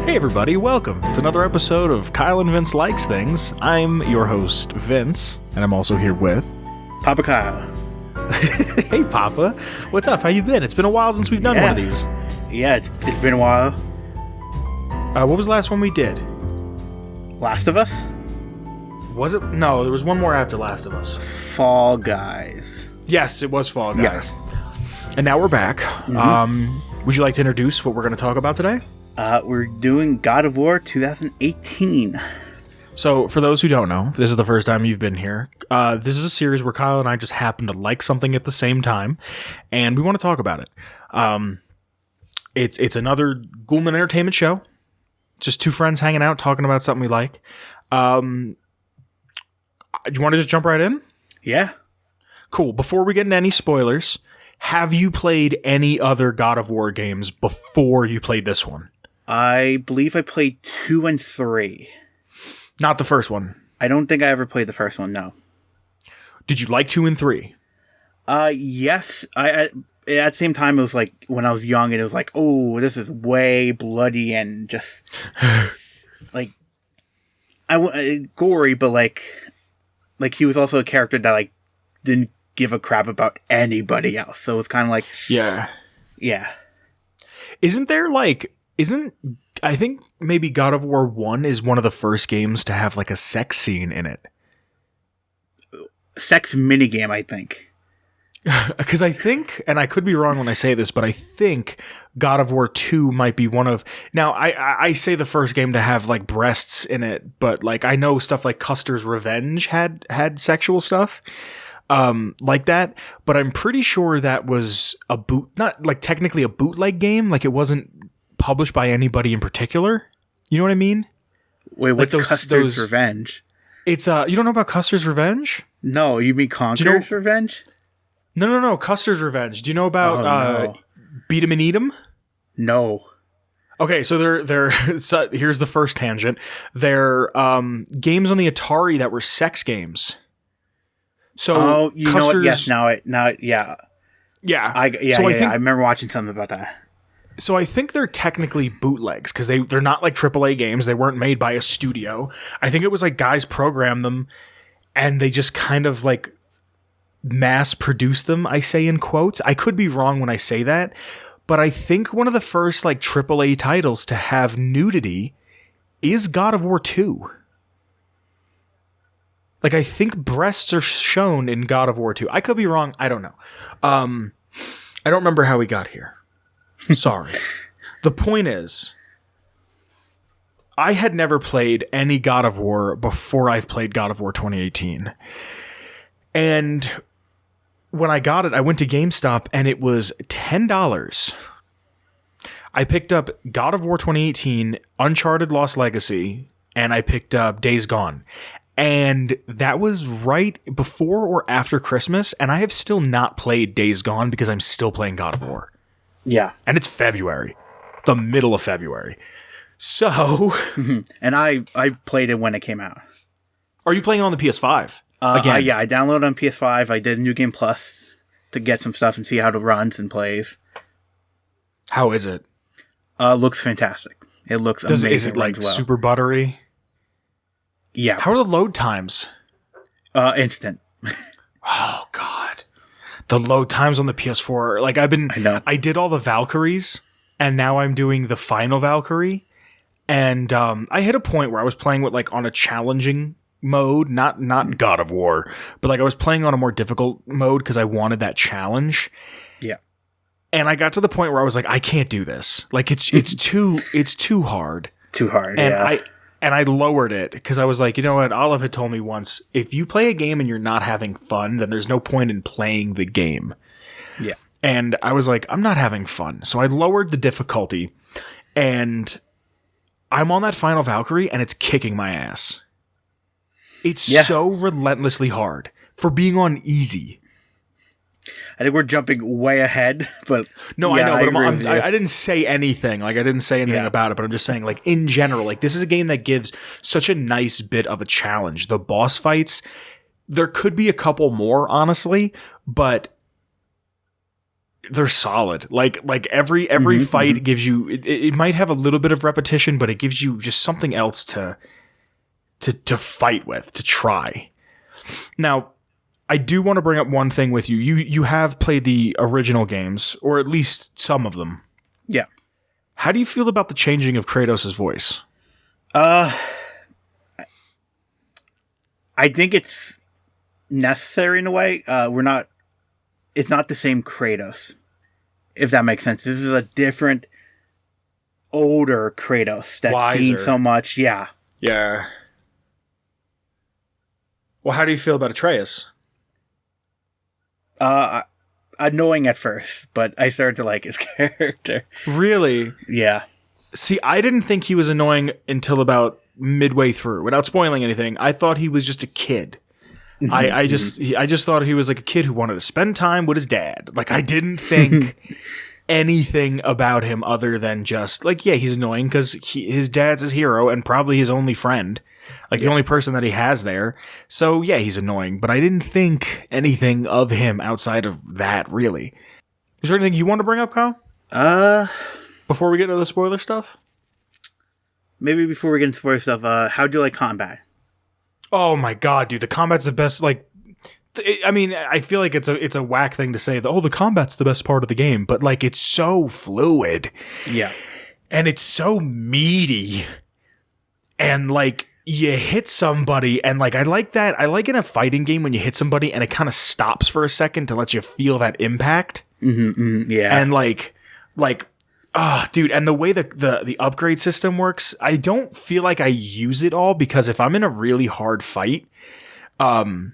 Hey everybody, welcome to another episode of Kyle and Vince Likes Things. I'm your host, Vince, and I'm also here with... Poppa Kyle. Hey Papa, what's up? How you been? It's been a while since we've done one of these. Yeah, it's been a while. What was the last one we did? Last of Us? Was it? No, there was one more after Last of Us. Fall Guys. Yes, it was Fall Guys. Yes. And now we're back. Would you like to introduce what we're going to talk about today? We're doing God of War 2018. So, for those who don't know, this is the first time you've been here. This is a series where Kyle and I just happen to like something at the same time, and we want to talk about it. It's another Ghoulman entertainment show. Just two friends hanging out, talking about something we like. Do you want to just jump right in? Yeah. Cool. Before we get into any spoilers, have you played any other God of War games before you played this one? I believe I played 2 and 3. Not the first one. I don't think I ever played the first one, no. Did you like 2 and 3? Yes. At the same time, it was like, when I was young, and it was like, oh, this is way bloody and just, like, gory, but like he was also a character that, like, didn't give a crap about anybody else. So it's kind of like... Yeah. Yeah. I think maybe God of War 1 is one of the first games to have, like, a sex scene in it. Sex minigame, I think. Because I think, and I could be wrong when I say this, but I think God of War 2 might be one of... Now, I say the first game to have, like, breasts in it, but, like, I know stuff like Custer's Revenge had sexual stuff like that, but I'm pretty sure that was not, like, technically a bootleg game. Like, it wasn't published by anybody in particular. You know what I mean? Wait, what's like Custer's Revenge? It's, you don't know about Custer's Revenge? No, you mean Conqueror's Revenge? No. Custer's Revenge. Do you know about Beat 'em and Eat 'em? No. Okay, so so here's the first tangent. They're games on the Atari that were sex games. So you know what? Yes, yeah. Yeah. I remember watching something about that. So I think they're technically bootlegs because they're not like AAA games. They weren't made by a studio. I think it was like guys programmed them and they just kind of like mass produced them, I say in quotes. I could be wrong when I say that, but I think one of the first like AAA titles to have nudity is God of War 2. Like, I think breasts are shown in God of War 2. I could be wrong. I don't know. I don't remember how we got here. Sorry. The point is, I had never played any God of War before I've played God of War 2018. And when I got it, I went to GameStop and it was $10. I picked up God of War 2018, Uncharted Lost Legacy, and I picked up Days Gone. And that was right before or after Christmas, and I have still not played Days Gone because I'm still playing God of War. Yeah. And it's February. The middle of February. So... And I played it when it came out. Are you playing it on the PS5? Again? Yeah, I downloaded it on PS5. I did New Game Plus to get some stuff and see how it runs and plays. How is it? Looks fantastic. It looks amazing. Is it like super buttery? Yeah. How are the load times? Instant. Oh, God. The load times on the PS4. Like, I did all the Valkyries, and now I'm doing the final Valkyrie. And I hit a point where I was playing with, like, on a challenging mode, not God of War, but, like, I was playing on a more difficult mode because I wanted that challenge. Yeah. And I got to the point where I was like, I can't do this. Like, it's too hard. Too hard, And I lowered it because I was like, you know what? Olive had told me once, if you play a game and you're not having fun, then there's no point in playing the game. Yeah. And I was like, I'm not having fun. So I lowered the difficulty and I'm on that final Valkyrie and it's kicking my ass. It's so relentlessly hard for being on easy. I think we're jumping way ahead, but no, I know, but I didn't say anything. Like, I didn't say anything about it, but I'm just saying, like, in general, like, this is a game that gives such a nice bit of a challenge. The boss fights, there could be a couple more, honestly, but they're solid. Like every fight gives you it might have a little bit of repetition, but it gives you just something else to fight with, to try. Now, I do want to bring up one thing with you. You have played the original games, or at least some of them. Yeah. How do you feel about the changing of Kratos' voice? I think it's necessary in a way. It's not the same Kratos, if that makes sense. This is a different, older Kratos that's seen so much. Yeah. Yeah. Well, how do you feel about Atreus? Annoying at first, but I started to like his character. Really? Yeah. See, I didn't think he was annoying until about midway through. Without spoiling anything, I thought he was just a kid. I just thought he was like a kid who wanted to spend time with his dad. Like, I didn't think anything about him other than just like, yeah, he's annoying because his dad's his hero and probably his only friend, like the only person that he has there. So yeah, he's annoying, but I didn't think anything of him outside of that, really. Is there anything you want to bring up, Kyle? Before we get into the spoiler stuff? Maybe before we get into spoiler stuff, how'd you like combat? Oh my god, dude, the combat's the best. Like, I mean, I feel like it's a whack thing to say that, the combat's the best part of the game, but like, it's so fluid. Yeah. And it's so meaty. And like, you hit somebody, and like, I like that. I like in a fighting game when you hit somebody and it kind of stops for a second to let you feel that impact. Yeah. And like, dude, and the way the upgrade system works, I don't feel like I use it all, because if I'm in a really hard fight, what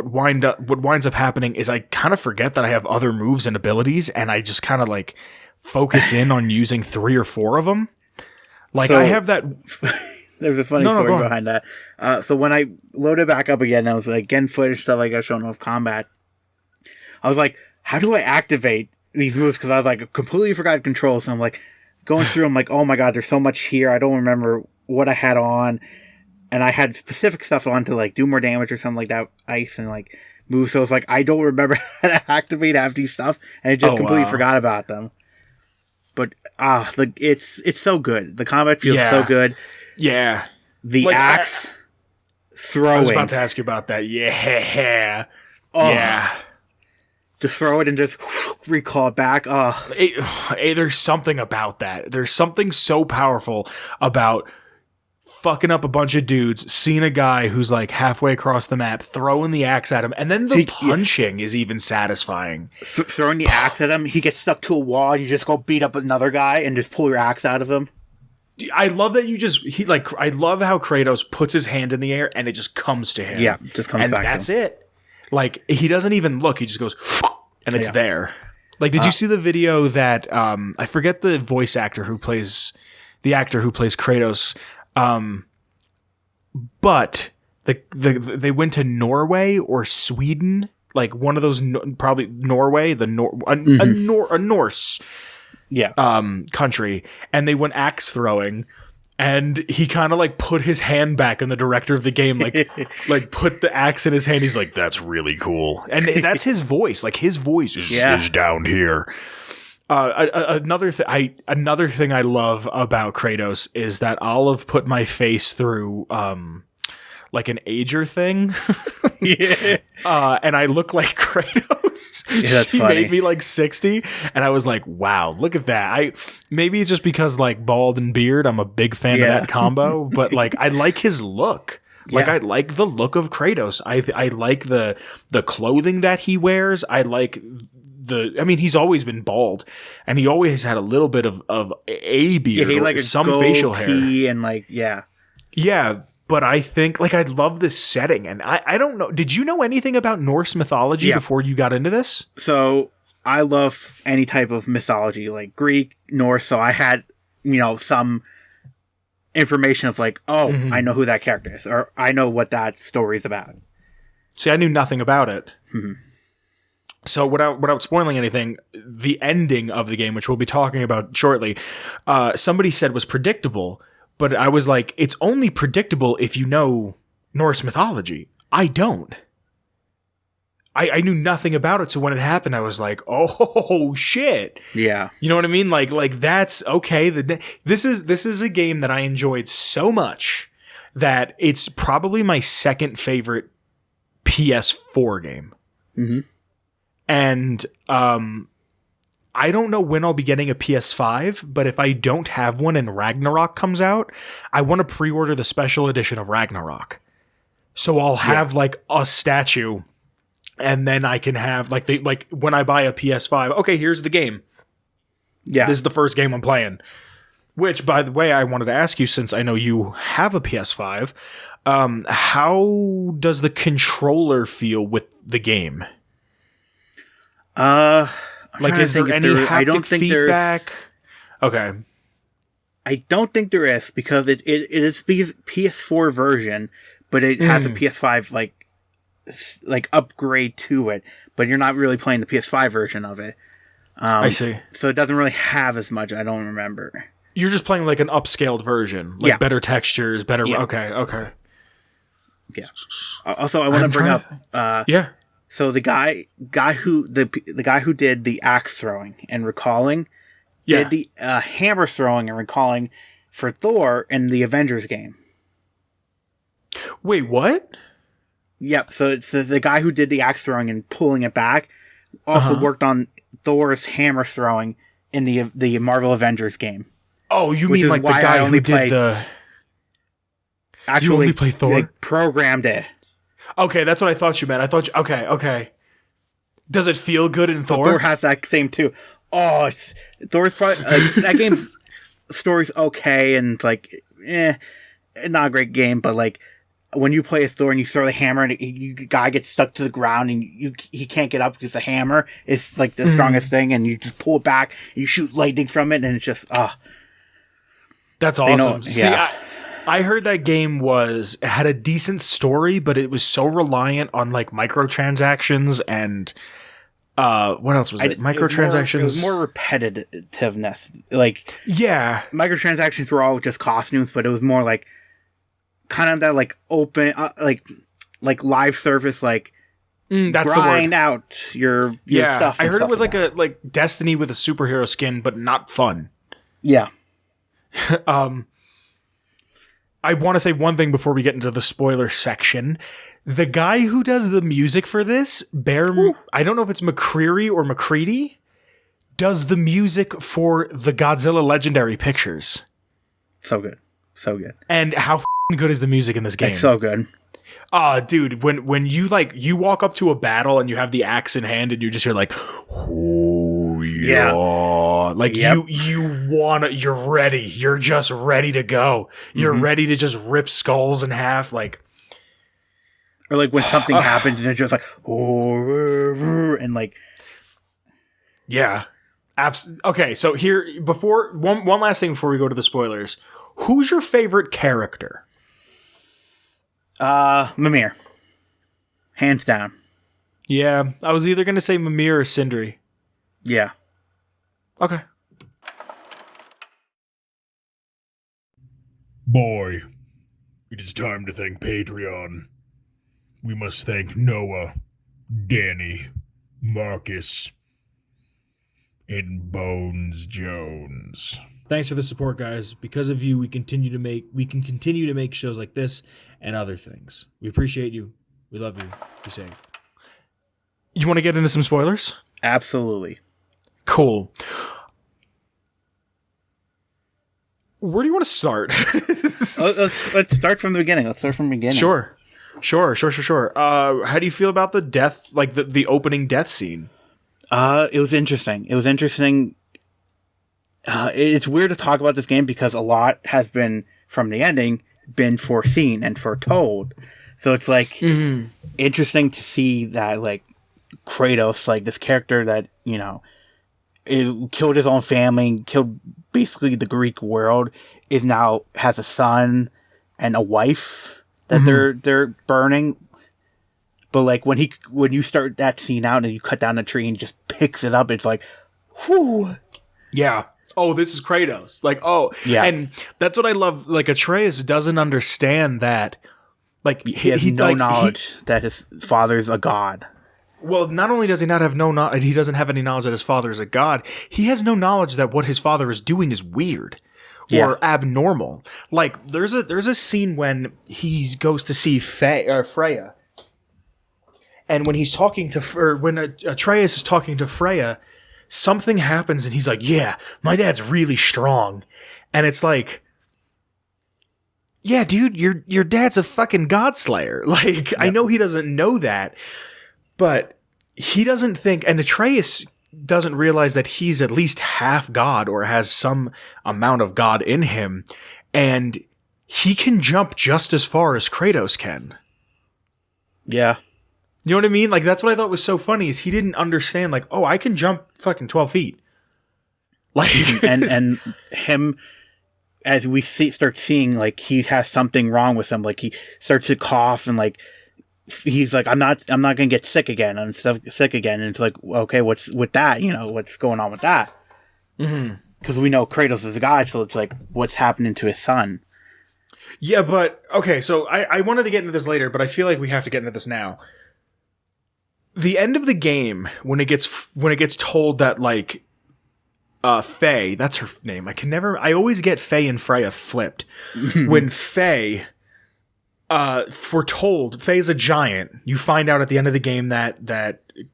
winds up happening is I kind of forget that I have other moves and abilities, and I just kind of like focus in on using 3 or 4 of them. Like, so, I have that. There's a funny story behind that. So when I loaded back up again, I was like, getting footage stuff I got shown off combat. I was like, how do I activate these moves? Because I was like, completely forgot control. So I'm like going through, I'm like, oh my god, there's so much here. I don't remember what I had on, and I had specific stuff on to like do more damage or something like that, ice and like move. So it's like, I don't remember how to activate half these stuff, and I just completely forgot about them. But it's so good. The combat feels so good. Yeah, the like, axe throwing. I was about to ask you about that. Yeah. Yeah. Just throw it and just recall it back. There's something about that. There's something so powerful about fucking up a bunch of dudes, seeing a guy who's like halfway across the map, throwing the axe at him, and then the punching is even satisfying. Throwing the axe at him, he gets stuck to a wall, and you just go beat up another guy and just pull your axe out of him. I love that I love how Kratos puts his hand in the air and it just comes to him. Yeah, just comes back. And that's it. Like, he doesn't even look, he just goes, and it's there. Like, did you see the video that, I forget the voice actor who plays, the actor who plays Kratos, but they went to Norway or Sweden, like one of those, probably Norway, a Norse country, and they went axe throwing, and he kind of like put his hand back, and the director of the game like put the axe in his hand. He's like, that's really cool, and that's his voice. Like, his voice is down here. Another thing I love about Kratos is that Olive put my face through like an ager thing. And I look like Kratos. She funny. Made me like 60, and I was like, wow, look at that. Maybe it's just because like bald and beard, I'm a big fan of that combo, but like, I like his look. Like, I like the look of Kratos. I like the clothing that he wears. I like he's always been bald, and he always had a little bit of a beard, or like some facial hair, and like But I think, like, I love this setting, and I don't know. Did you know anything about Norse mythology before you got into this? So I love any type of mythology, like Greek, Norse. So I had, some information of like, I know who that character is, or I know what that story's about. See, I knew nothing about it. So without spoiling anything, the ending of the game, which we'll be talking about shortly, somebody said was predictable, but I was like, it's only predictable if you know Norse mythology. I don't. I knew nothing about it. So when it happened, I was like, oh shit. Yeah. You know what I mean? Like that's okay. This is a game that I enjoyed so much that it's probably my second favorite PS4 game. Mm-hmm. And I don't know when I'll be getting a PS5, but if I don't have one and Ragnarok comes out, I want to pre-order the special edition of Ragnarok. So I'll have like a statue, and then I can have like when I buy a PS5, okay, here's the game. Yeah. This is the first game I'm playing. Which, by the way, I wanted to ask you, since I know you have a PS5, how does the controller feel with the game? Like, is there any haptic feedback? Okay. I don't think there is, because it is PS4 version, but it has a PS5 like upgrade to it, but you're not really playing the PS5 version of it. I see. So it doesn't really have as much. I don't remember. You're just playing like an upscaled version, like better textures, better. Yeah. Okay. Yeah. Also, I want to bring up. So the guy who did the axe throwing and recalling, did the hammer throwing and recalling for Thor in the Avengers game. Wait, what? Yep. So it's the guy who did the axe throwing and pulling it back also worked on Thor's hammer throwing in the Marvel Avengers game. Oh, you mean like the guy who did the... Actually, you only play Thor? Like, programmed it. Okay, that's what I thought you meant. Okay. Does it feel good in Thor? Thor has that same too. Oh, Thor's probably... that game's story's okay, and it's like, not a great game, but like, when you play as Thor and you throw the hammer and the guy gets stuck to the ground and he can't get up because the hammer is like the strongest thing, and you just pull it back and you shoot lightning from it, and it's just that's awesome. See, I heard that game had a decent story, but it was so reliant on like microtransactions and what else was it? Microtransactions. It was more repetitiveness. Like, yeah, microtransactions were all just costumes, but it was more like kind of that like open, like live service, like that's grind out your stuff. I heard it was like a Destiny with a superhero skin, but not fun. Yeah. I want to say one thing before we get into the spoiler section. The guy who does the music for this, I don't know if it's McCreary or McCready, does the music for the Godzilla Legendary Pictures. So good. And how good is the music in this game? It's so good. Dude, when you walk up to a battle and you have the axe in hand and you just hear like, oh yeah, like you're ready. You're just ready to go. You're ready to just rip skulls in half, like. Or like when something happens and it's just like, oh, and like. Yeah. Okay, so here, one last thing before we go to the spoilers. Who's your favorite character? Mimir. Hands down. Yeah, I was either going to say Mimir or Sindri. Yeah. Okay. Boy, it is time to thank Patreon. We must thank Noah, Danny, Marcus, and Bones Jones. Thanks for the support, guys. Because of you, we can continue to make shows like this and other things. We appreciate you. We love you. Be safe. You want to get into some spoilers? Absolutely. Cool. Where do you want to start? Let's start from the beginning. Sure. How do you feel about the death, like the opening death scene? It was interesting. It's weird to talk about this game because a lot has been, from the ending, been foreseen and foretold. So it's like interesting to see that like Kratos, like this character that, killed his own family, killed basically the Greek world, now has a son and a wife that they're burning. But like when you start that scene out and you cut down a tree and just picks it up, it's like, whew. Yeah. Oh, this is Kratos. Like, oh, yeah. And that's what I love. Like, Atreus doesn't understand that. Like, he has no knowledge that his father's a god. Well, not only does he not have he doesn't have any knowledge that his father is a god. He has no knowledge that what his father is doing is weird or abnormal. Like there's a scene when he goes to see Freya, and when he's talking when Atreus is talking to Freya, something happens, and he's like, "Yeah, my dad's really strong," and it's like, "Yeah, dude, your dad's a fucking god slayer." Like, I know he doesn't know that. But he doesn't think, and Atreus doesn't realize that he's at least half God or has some amount of God in him, and he can jump just as far as Kratos can. Yeah. You know what I mean? Like, that's what I thought was so funny, is he didn't understand, like, oh, I can jump fucking 12 feet. Like, and him, as we start seeing, like, he has something wrong with him, like, he starts to cough and, like, he's like, I'm not gonna get sick again and stuff. Sick again, and it's like, okay, what's with that? You know, what's going on with that? Because we know Kratos is a god, so it's like, what's happening to his son? Yeah, but okay. So I wanted to get into this later, but I feel like we have to get into this now. The end of the game, when it gets told that, like, Faye, that's her name. I always get Faye and Freya flipped. When Faye. Foretold, Faye's a giant. You find out at the end of the game that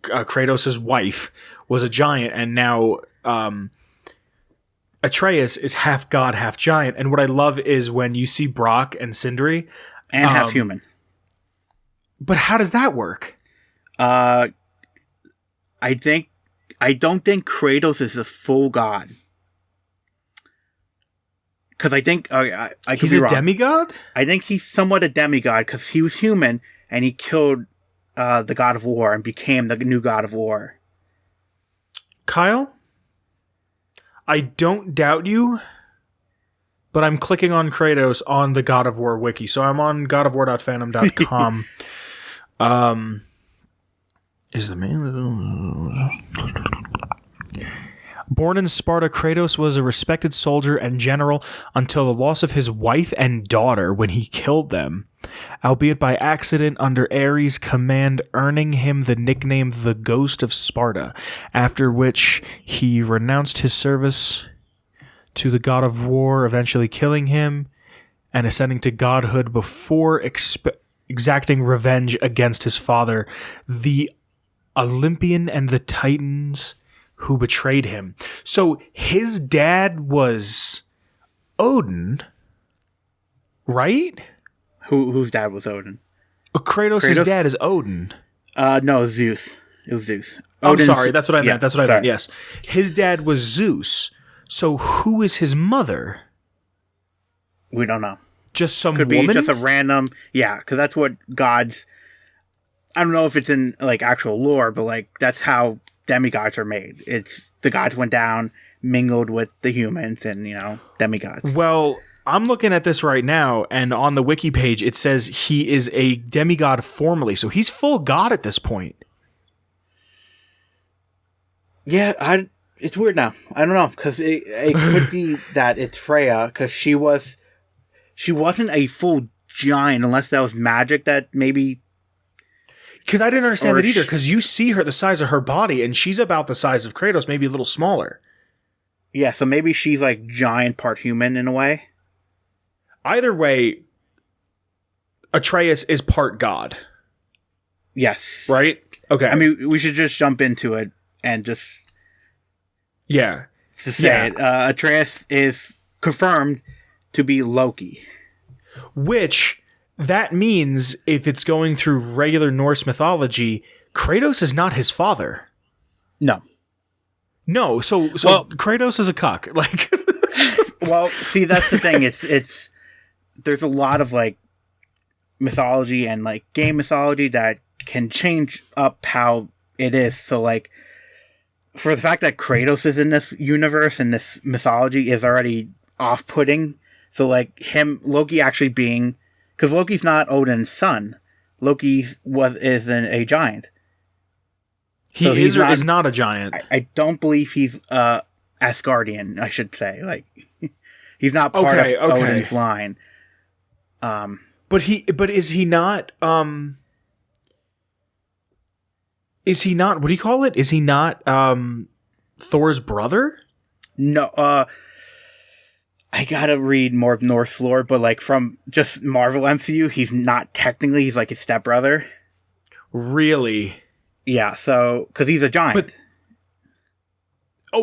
Kratos' wife was a giant, and now Atreus is half god, half giant. And what I love is when you see Brock and Sindri, and half human. But how does that work? I don't think Kratos is a full god. Because I think I could he's be a wrong. Demigod? I think he's somewhat a demigod because he was human and he killed the god of war and became the new god of war. Kyle, I don't doubt you, but I'm clicking on Kratos on the God of War wiki. So I'm on godofwar.fandom.com. Is the man... Born in Sparta, Kratos was a respected soldier and general until the loss of his wife and daughter when he killed them, albeit by accident under Ares' command, earning him the nickname the Ghost of Sparta, after which he renounced his service to the god of war, eventually killing him and ascending to godhood before exacting revenge against his father, the Olympian and the Titans who betrayed him. So his dad was Odin, right? Whose dad was Odin? Kratos' dad is Odin. No, Zeus. It was Zeus. I'm sorry, that's what I meant. That's what I meant, yes. His dad was Zeus. So who is his mother? We don't know. Just some Could woman? be just a random... Yeah, because that's what gods... I don't know if it's in, like, actual lore, but, like, that's how demigods are made. It's the gods went down, mingled with the humans, and, you know, demigods. Well, I'm looking at this right now, and on the wiki page, it says he is a demigod formally, so he's full god at this point. Yeah, it's weird now. I don't know, because it could be that it's Freya, because she wasn't a full giant, unless that was magic that maybe... Because I didn't understand that either, because you see her, the size of her body, and she's about the size of Kratos, maybe a little smaller. Yeah, so maybe she's like giant part human in a way. Either way, Atreus is part god. Yes. Right? Okay. I mean, we should just jump into it and just... Yeah. To say it. Atreus is confirmed to be Loki. Which... That means if it's going through regular Norse mythology, Kratos is not his father. No. No, so Kratos is a cuck. Like, well, see, that's the thing. It's there's a lot of like mythology and like game mythology that can change up how it is. So like, for the fact that Kratos is in this universe and this mythology is already off-putting. So like Loki actually being... Because Loki's not Odin's son. Loki is a giant. He is or is not a giant. I don't believe he's Asgardian, I should say. Like he's not part of Odin's line. But is he not Is he not? What do you call it? Is he not Thor's brother? No. I gotta read more of Norse lore, but like from just Marvel MCU, he's not technically. He's like his stepbrother. Really? Yeah. So because he's a giant. But,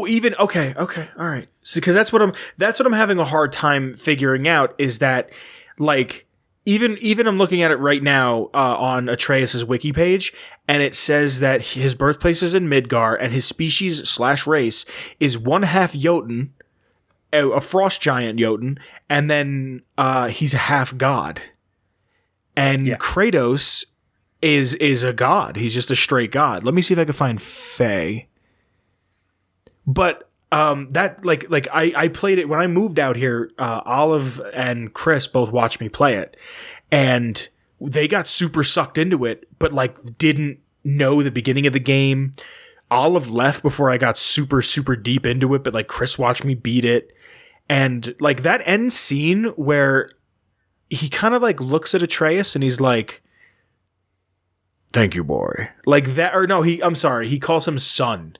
even okay, all right. So because that's what I'm having a hard time figuring out is that like even I'm looking at it right now on Atreus' wiki page, and it says that his birthplace is in Midgar, and his species / race is 1/2 Jotun, a frost giant Jotun, and then he's a half god. And Kratos is a god. He's just a straight god. Let me see if I can find Fae. But that like I played it when I moved out here. Olive and Chris both watched me play it, and they got super sucked into it, but like didn't know the beginning of the game. Olive left before I got super deep into it, but like Chris watched me beat it, and like that end scene where he kind of like looks at Atreus and he's like, "Thank you, boy." Like that, or no, I'm sorry, he calls him son.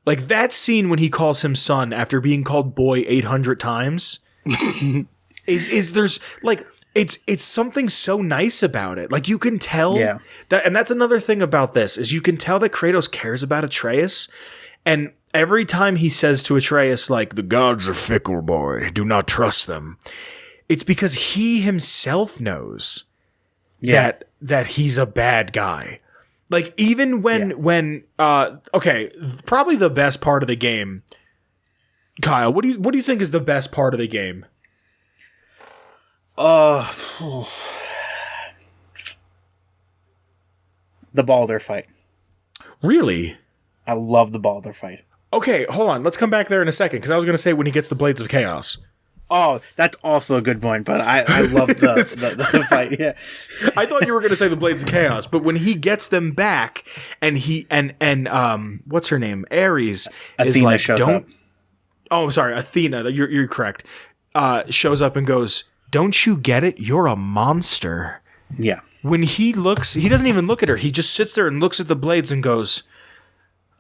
Like that scene when he calls him son after being called boy 800 times is there's like it's something so nice about it. Like you can tell that, and that's another thing about this is you can tell that Kratos cares about Atreus, and every time he says to Atreus like the gods are fickle, boy, do not trust them. It's because he himself knows that he's a bad guy. Like, even when okay, probably the best part of the game, Kyle, what do you think is the best part of the game? The Baldur fight. Really? I love the Baldur fight. Okay, hold on. Let's come back there in a second, because I was going to say when he gets the Blades of Chaos. Oh, that's also a good point, but I love the fight. Yeah, I thought you were going to say the Blades of Chaos, but when he gets them back, and he and what's her name, Ares, Athena is like, shows don't. Up. Oh, sorry, Athena. You're correct. Shows up and goes, "Don't you get it? You're a monster." Yeah. When he looks, he doesn't even look at her. He just sits there and looks at the blades and goes,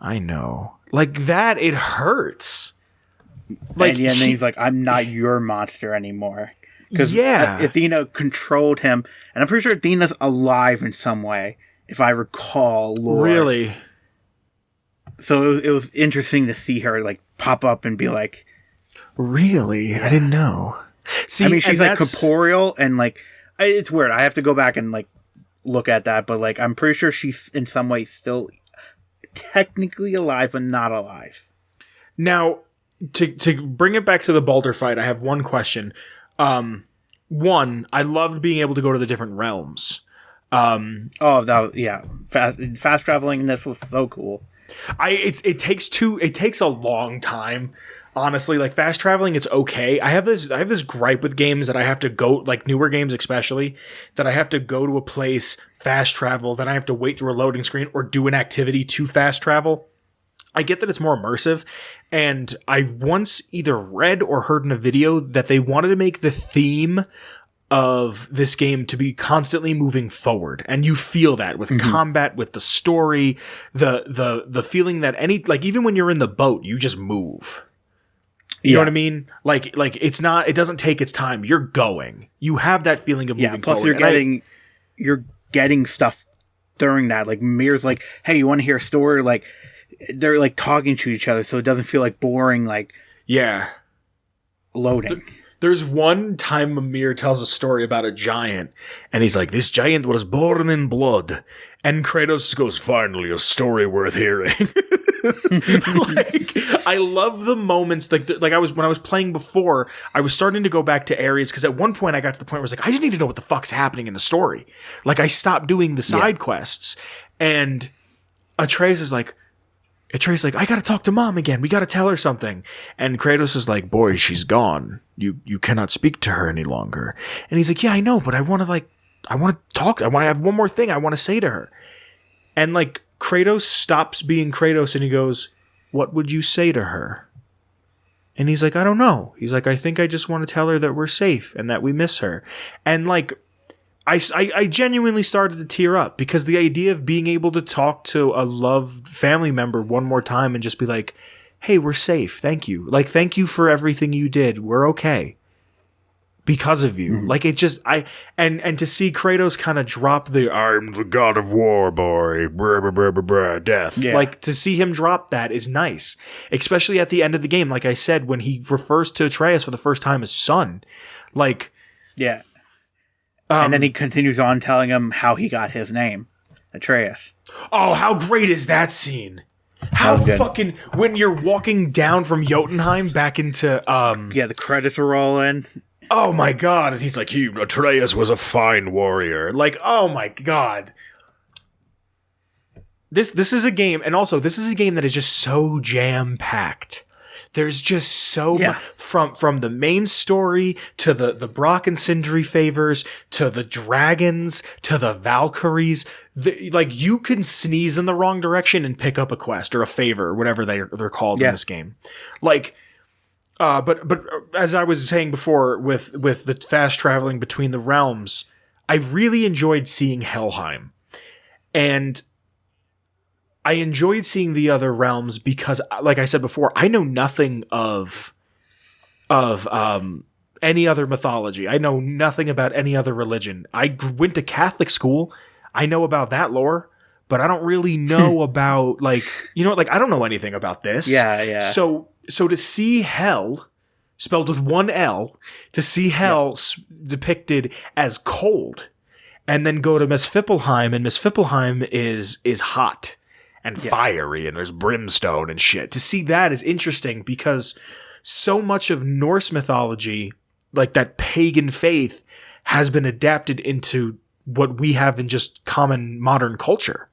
"I know." Like that, it hurts. Like, and then he's like, "I'm not your monster anymore." Because Athena controlled him, and I'm pretty sure Athena's alive in some way, if I recall lore. Really? So it was interesting to see her like pop up and be like, "Really? I didn't know." See, I mean, she's like corporeal, and like it's weird. I have to go back and like look at that, but like I'm pretty sure she's in some way still technically alive, but not alive. Now, to bring it back to the Baldur fight, I have one question. One, I loved being able to go to the different realms. Fast traveling in this was so cool. It takes a long time. Honestly, like fast traveling, it's okay. I have this gripe with games that I have to go, like newer games especially, that I have to go to a place, fast travel, then I have to wait through a loading screen or do an activity to fast travel. I get that it's more immersive, and I once either read or heard in a video that they wanted to make the theme of this game to be constantly moving forward, and you feel that with combat, with the story, the feeling that even when you're in the boat, you just move. You know what I mean? Like it's not. It doesn't take its time. You're going. You have that feeling of moving plus forward. You're getting stuff during that. Like Mir's like, "Hey, you want to hear a story?" Like they're like talking to each other, so it doesn't feel like boring. Like loading. There's one time Mimir tells a story about a giant, and he's like, "This giant was born in blood," and Kratos goes, "Finally, a story worth hearing." Like, I love the moments like when I was playing before, I was starting to go back to areas because at one point I got to the point where I was like, I just need to know what the fuck's happening in the story. Like I stopped doing the side quests, and Atreus is like, I gotta talk to mom again. We gotta tell her something. And Kratos is like, "Boy, she's gone. You cannot speak to her any longer." And he's like, "Yeah, I know, but I want to talk. I want to have one more thing I want to say to her." And like Kratos stops being Kratos and he goes, "What would you say to her?" And he's like, "I don't know." He's like, "I think I just want to tell her that we're safe and that we miss her." And like I genuinely started to tear up because the idea of being able to talk to a loved family member one more time and just be like, hey, we're safe. Thank you. Like, thank you for everything you did. We're okay. Because of you. Like, it just, and to see Kratos kind of drop the, I'm the god of war, boy, brr, brr, brr, brr, brr, death. Yeah. Like, to see him drop that is nice. Especially at the end of the game, like I said, when he refers to Atreus for the first time as son. Like, yeah. And then he continues on telling him how he got his name, Atreus. Oh, how great is that scene? How fucking, when you're walking down from Jotunheim back into, yeah, the credits are rolling. Oh my god, and he's like, Atreus was a fine warrior. Like, oh my god. This is a game, and also, this is a game that is just so jam-packed. There's just so much, from the main story, to the Brock and Sindri favors, to the dragons, to the Valkyries. Like, you can sneeze in the wrong direction and pick up a quest, or a favor, or whatever they're called in this game. Like, but as I was saying before, with the fast traveling between the realms, I really enjoyed seeing Helheim, and I enjoyed seeing the other realms because, like I said before, I know nothing of any other mythology. I know nothing about any other religion. I went to Catholic school. I know about that lore, but I don't really know about, like, like, I don't know anything about this. Yeah. So to see hell, spelled with one L, to see hell depicted as cold, and then go to Misfipelheim, and Misfipelheim is hot and fiery, and there's brimstone and shit. To see that is interesting because so much of Norse mythology, like that pagan faith, has been adapted into what we have in just common modern culture.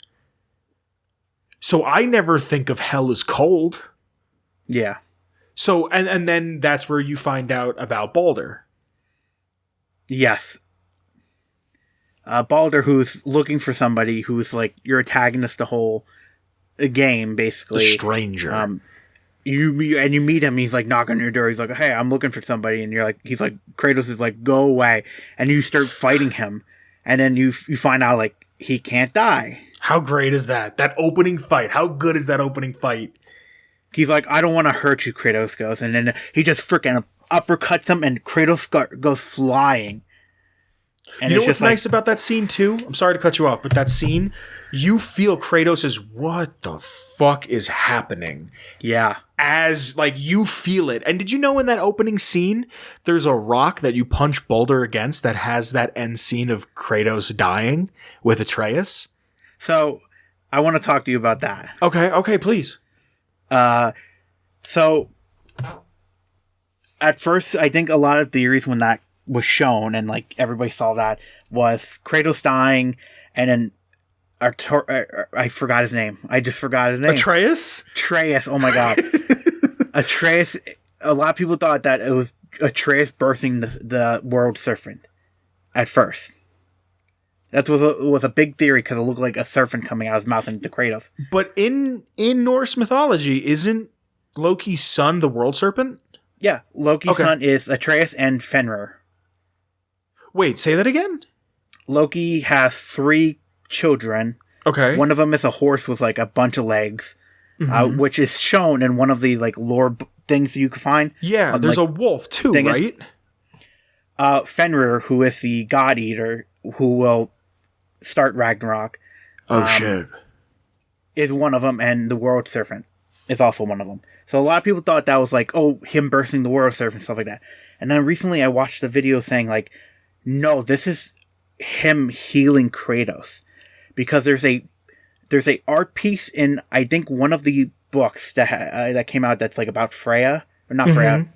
So I never think of hell as cold. Yeah. So, and then that's where you find out about Baldur. Yes. Baldur, who's looking for somebody who's like your antagonist the whole game, basically. The stranger. You meet him, he's like knocking on your door, he's like, hey, I'm looking for somebody, and he's like, Kratos is like, go away, and you start fighting him, and then you find out, like, he can't die. How great is that? That opening fight, how good is that opening fight? He's like, I don't want to hurt you, Kratos goes. And then he just freaking uppercuts him, and Kratos goes flying. And you know what's nice about that scene, too? I'm sorry to cut you off, but that scene, you feel Kratos is, what the fuck is happening? Yeah. As, like, you feel it. And did you know in that opening scene, there's a rock that you punch Baldur against that has that end scene of Kratos dying with Atreus? So, I want to talk to you about that. Okay, please. So at first, I think a lot of theories when that was shown and like everybody saw that was Kratos dying, and then I forgot his name. I just forgot his name. Atreus. Oh my god. Atreus. A lot of people thought that it was Atreus birthing the world serpent at first. That was a big theory because it looked like a serpent coming out of his mouth into Kratos. But in Norse mythology, isn't Loki's son the world serpent? Yeah, Loki's son is Atreus and Fenrir. Wait, say that again? Loki has 3 children. Okay. One of them is a horse with like a bunch of legs, which is shown in one of the like lore things that you can find. Yeah, there's like, a wolf too, right? Fenrir, who is the god eater, who will start Ragnarok. Shit. Is one of them, and the world serpent is also one of them. So a lot of people thought that was like, him bursting the world serpent, stuff like that. And then recently I watched a video saying like, no, this is him healing Kratos. Because there's a art piece in, I think, one of the books that came out that's like about Freya, or not Freya,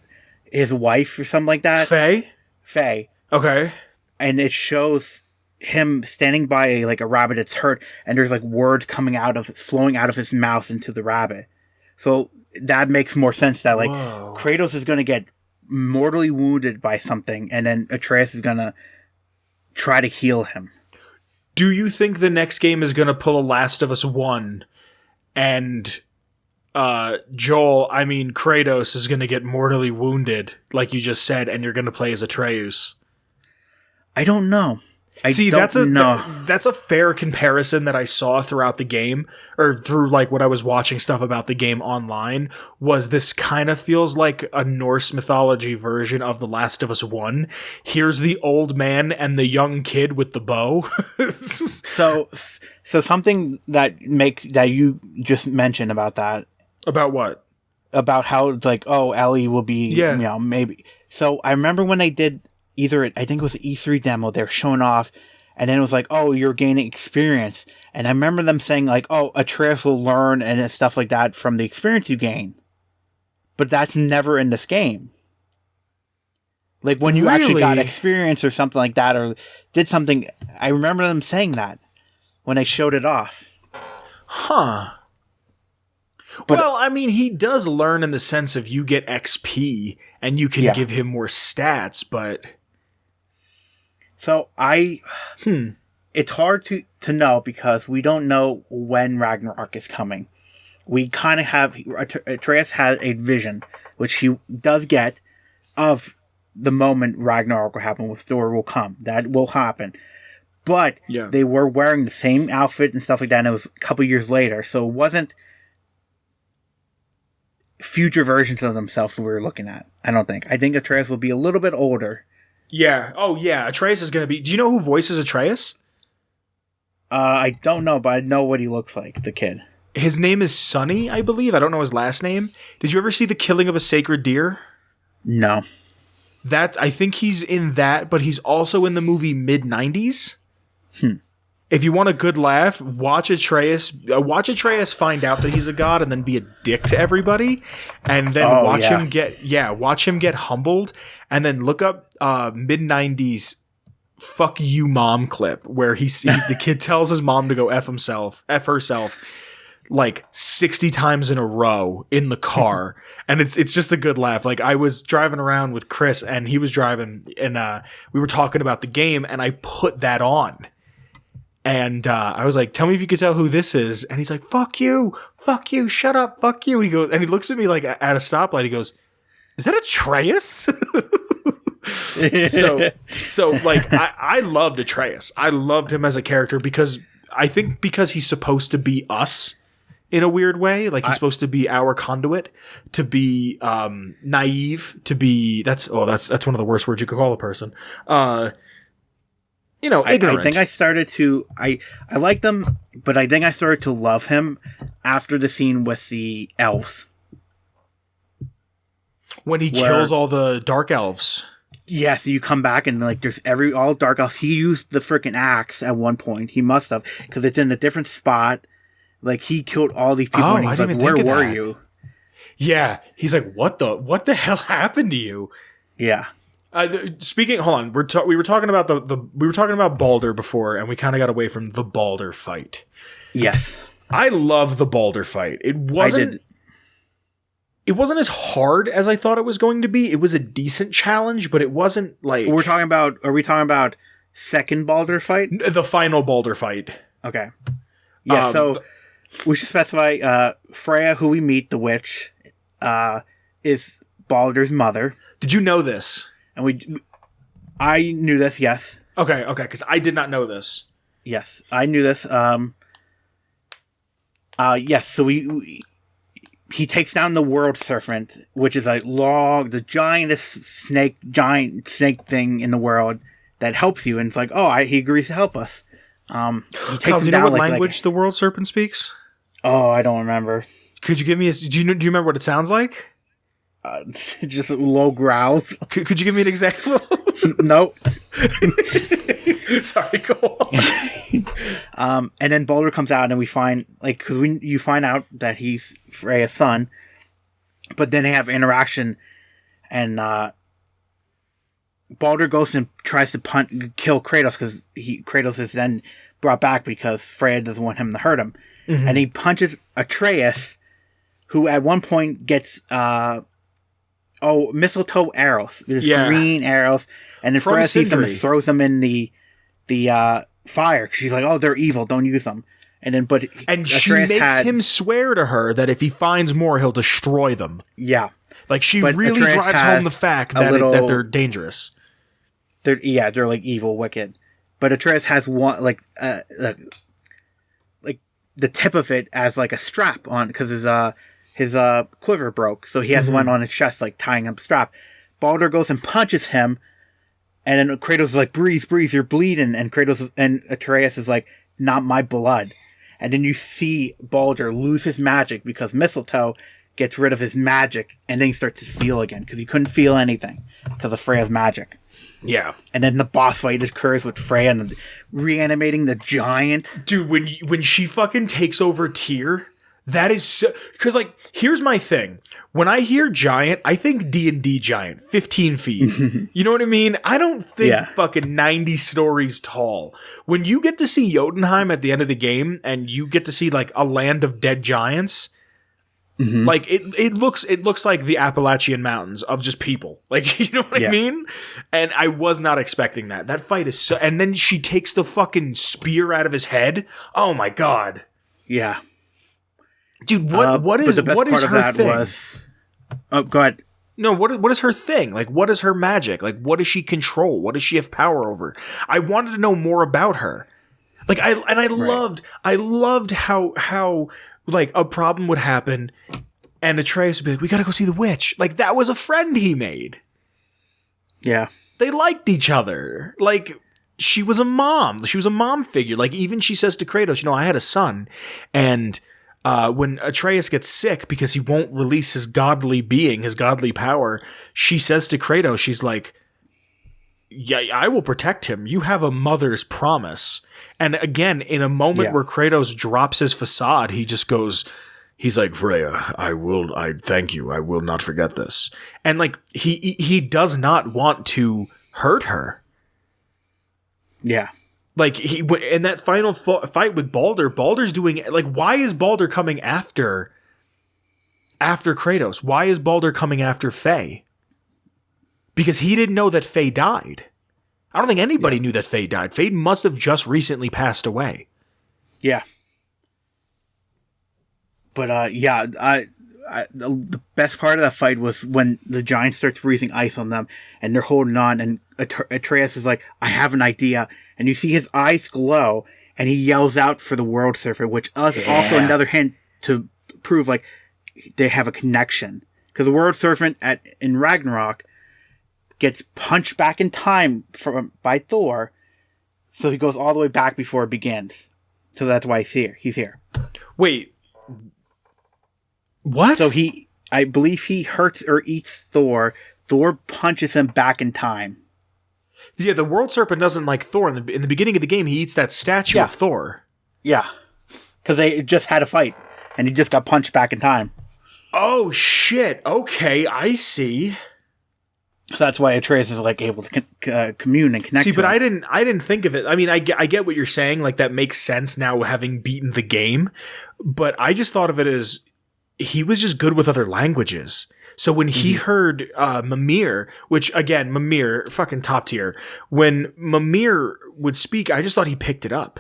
his wife or something like that. Faye. Okay. And it shows him standing by a rabbit that's hurt, and there's like words flowing out of his mouth into the rabbit. So that makes more sense that Kratos is going to get mortally wounded by something, and then Atreus is going to try to heal him. Do you think the next game is going to pull a Last of Us 1 and Kratos is going to get mortally wounded, like you just said, and you're going to play as Atreus? I don't know. That's a fair comparison that I saw throughout the game, or through like when I was watching stuff about the game online. Was this kind of feels like a Norse mythology version of The Last of Us 1? Here's the old man and the young kid with the bow. So something that you just mentioned about that. About what? About how it's like, oh, Ellie will be, maybe. So I remember when they did. I think it was the E3 demo, they're showing off, and then it was like, oh, you're gaining experience. And I remember them saying like, oh, Atreus will learn and stuff like that from the experience you gain. But that's never in this game. Like when you actually got experience or something like that, or did something, I remember them saying that when they showed it off. Huh. But, well, I mean, he does learn in the sense of you get XP and you can give him more stats, but... So it's hard to know because we don't know when Ragnarok is coming. We kind of have, Atreus has a vision, which he does get, of the moment Ragnarok will happen, with Thor will come. That will happen. But they were wearing the same outfit and stuff like that, and it was a couple years later, so it wasn't future versions of themselves we were looking at. I don't think. I think Atreus will be a little bit older. Yeah. Oh, yeah. Atreus is going to be... Do you know who voices Atreus? I don't know, but I know what he looks like, the kid. His name is Sonny, I believe. I don't know his last name. Did you ever see The Killing of a Sacred Deer? No. I think he's in that, but he's also in the movie Mid-90s. If you want a good laugh, watch Atreus find out that he's a god and then be a dick to everybody, and then watch him get humbled, and then look up mid-90s fuck you mom clip where the kid tells his mom to go F herself like 60 times in a row in the car. And it's just a good laugh. Like, I was driving around with Chris and he was driving, and we were talking about the game, and I put that on. And I was like, tell me if you could tell who this is. And he's like, fuck you, shut up, fuck you. And he looks at me like at a stoplight. He goes, is that Atreus? so like, I loved Atreus. I loved him as a character because he's supposed to be us in a weird way. Like, he's supposed to be our conduit, to be naive, to be, that's one of the worst words you could call a person. Ignorant. I think I started to... I like them, but I think I started to love him after the scene with the elves. When he kills all the dark elves. Yeah, so you come back and like there's all dark elves. He used the freaking axe at one point. He must have, because it's in a different spot. Like, he killed all these people, and he's like, where were you? Yeah. He's like, what the hell happened to you? Yeah. Hold on. We were talking about we were talking about Baldur before, and we kind of got away from the Baldur fight. Yes, I love the Baldur fight. It wasn't as hard as I thought it was going to be. It was a decent challenge, but it wasn't like... Are we talking about second Baldur fight? The final Baldur fight. Okay. Yeah. So we should specify Freya, who we meet, the witch, is Baldur's mother. Did you know this? And I knew this, yes. Okay, because I did not know this. Yes, I knew this. Yes, so he takes down the World Serpent, which is the giant snake thing in the world that helps you, and it's like, he agrees to help us. He takes Kyle, do you know what language the World Serpent speaks? Oh, I don't remember. Could you give me do you remember what it sounds like? Just low growls. Could you give me an example? Nope. Sorry, go on. And then Baldur comes out, and we find, you find out that he's Freya's son, but then they have interaction, and Baldur goes and tries to kill Kratos, because Kratos is then brought back because Freya doesn't want him to hurt him. Mm-hmm. And he punches Atreus, who at one point gets mistletoe arrows. These green arrows. And then Freya sees them and throws them in the fire. She's like, they're evil, don't use them. And she makes him swear to her that if he finds more, he'll destroy them. Yeah. Like, she really drives home the fact that they're dangerous. They're like evil, wicked. but Atreus has one like the tip of it as like a strap on because his quiver broke, so he has one on his chest like tying up a strap. Baldur goes and punches him, and then Kratos is like, breathe, you're bleeding, and Atreus is like, not my blood. And then you see Baldur lose his magic because Mistletoe gets rid of his magic, and then he starts to feel again because he couldn't feel anything because of Freya's magic. Yeah. And then the boss fight occurs with Freya and reanimating the giant. Dude, when she fucking takes over Tyr, that is so... Because, like, here's my thing. When I hear giant, I think D&D giant, 15 feet. You know what I mean? I don't think fucking 90 stories tall. When you get to see Jotunheim at the end of the game, and you get to see, like, a land of dead giants... Like it looks like the Appalachian Mountains of just people. Like, you know what I mean? And I was not expecting that. That fight is so... And then she takes the fucking spear out of his head. Oh my god. Yeah. Dude, what is her thing? Oh, go ahead. No, what is her thing? Like, what is her magic? Like, what does she control? What does she have power over? I wanted to know more about her. Like, I loved how like, a problem would happen, and Atreus would be like, we gotta go see the witch. Like, that was a friend he made. Yeah. They liked each other. Like, she was a mom. She was a mom figure. Like, even she says to Kratos, I had a son, and when Atreus gets sick because he won't release his godly being, his godly power, she says to Kratos, she's like, yeah, I will protect him. You have a mother's promise. And again, in a moment where Kratos drops his facade, he just goes, he's like, Freya, I thank you. I will not forget this. And like, he does not want to hurt her. Yeah. Like, in that final fight with Baldur's doing, like, why is Baldur coming after Kratos? Why is Baldur coming after Faye? Because he didn't know that Faye died. I don't think anybody knew that Faye died. Faye must have just recently passed away. Yeah. But, the best part of that fight was when the giant starts breathing ice on them, and they're holding on, and Atreus is like, I have an idea. And you see his eyes glow, and he yells out for the World Surfer, which is also another hint to prove, like, they have a connection. Because the World Serpent in Ragnarok gets punched back in time by Thor, so he goes all the way back before it begins. So that's why he's here. Wait. What? So I believe he hurts or eats Thor. Thor punches him back in time. Yeah, the World Serpent doesn't like Thor. In the beginning of the game, he eats that statue of Thor. Yeah. Because they just had a fight, and he just got punched back in time. Oh, shit. Okay, I see. So that's why Atreus is like able to commune and connect. See, but him. I didn't think of it. I mean, I get what you're saying. Like, that makes sense now, having beaten the game. But I just thought of it as he was just good with other languages. So when he heard Mimir, which again, Mimir, fucking top tier. When Mimir would speak, I just thought he picked it up.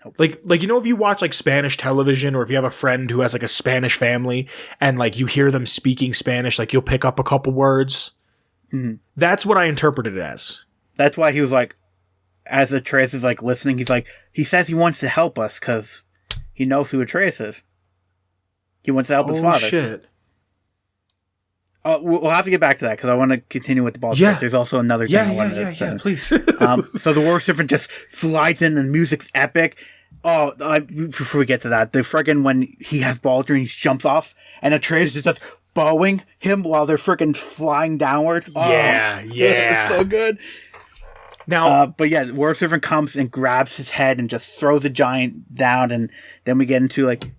Nope. Like, if you watch like Spanish television, or if you have a friend who has like a Spanish family, and like you hear them speaking Spanish, like you'll pick up a couple words. Mm-hmm. That's what I interpreted it as. That's why he was like, as Atreus is like listening, he's like, he says he wants to help us because he knows who Atreus is. He wants to help his father. Oh, shit. We'll have to get back to that because I want to continue with the ball. Yeah. There's also another thing I wanted to say. Please. So the World Serpent just slides in and the music's epic. Oh, before we get to that, the friggin' when he has Baldur and he jumps off and Atreus is just bowing him while they're friggin' flying downwards. Oh, yeah. It's so good. Now, but yeah, the World Serpent comes and grabs his head and just throws the giant down, and then we get into like,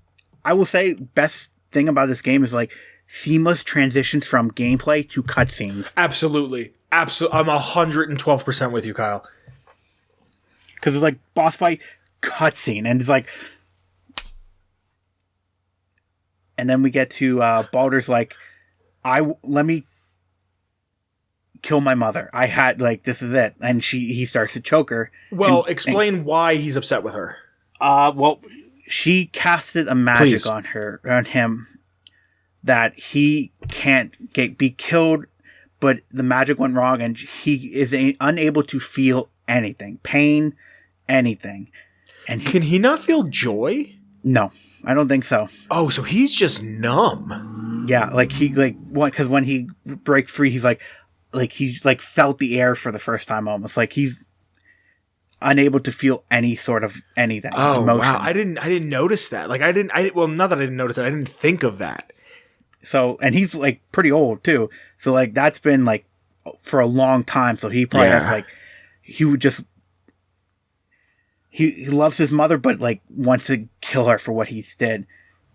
I will say, best thing about this game is like seamless transitions from gameplay to cutscenes. Absolutely. I'm 112% with you, Kyle. Because it's like boss fight, cutscene, and it's like, and then we get to Baldur's like, let me kill my mother. I had like, this is it, and he starts to choke her. Well, explain why he's upset with her. Well, she casted a magic on him that he can't be killed, but the magic went wrong, and he is unable to feel anything. Pain, anything. And can he not feel joy? No, I don't think so. Oh, so he's just numb. Yeah, because when he breaks free, he's he's felt the air for the first time almost. Like he's unable to feel any sort of anything. Oh, emotion. Wow. I didn't notice that. Like well, not that I didn't notice it. I didn't think of that. So, and he's like pretty old too. So like that's been like for a long time. So he probably has like, he would just, he loves his mother, but like wants to kill her for what he did.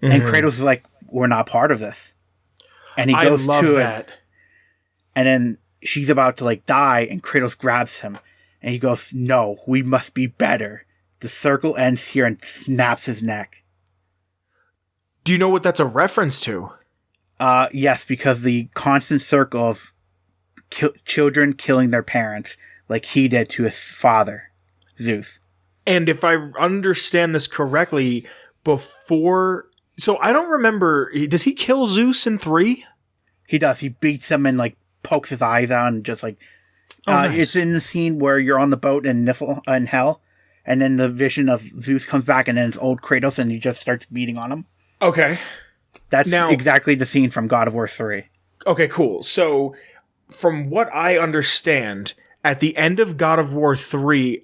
Mm-hmm. And Kratos is like, we're not part of this. And he goes to it. And then she's about to like die and Kratos grabs him and he goes, no, we must be better. The circle ends here, and snaps his neck. Do you know what that's a reference to? Yes, because the constant circle of children killing their parents, like he did to his father, Zeus. And if I understand this correctly, so I don't remember, does he kill Zeus in 3? He does. He beats him and like pokes his eyes out and just like, nice. It's in the scene where you're on the boat in hell, and then the vision of Zeus comes back and then it's old Kratos and he just starts beating on him. Okay. That's exactly the scene from God of War 3. Okay, cool. So from what I understand, at the end of God of War 3,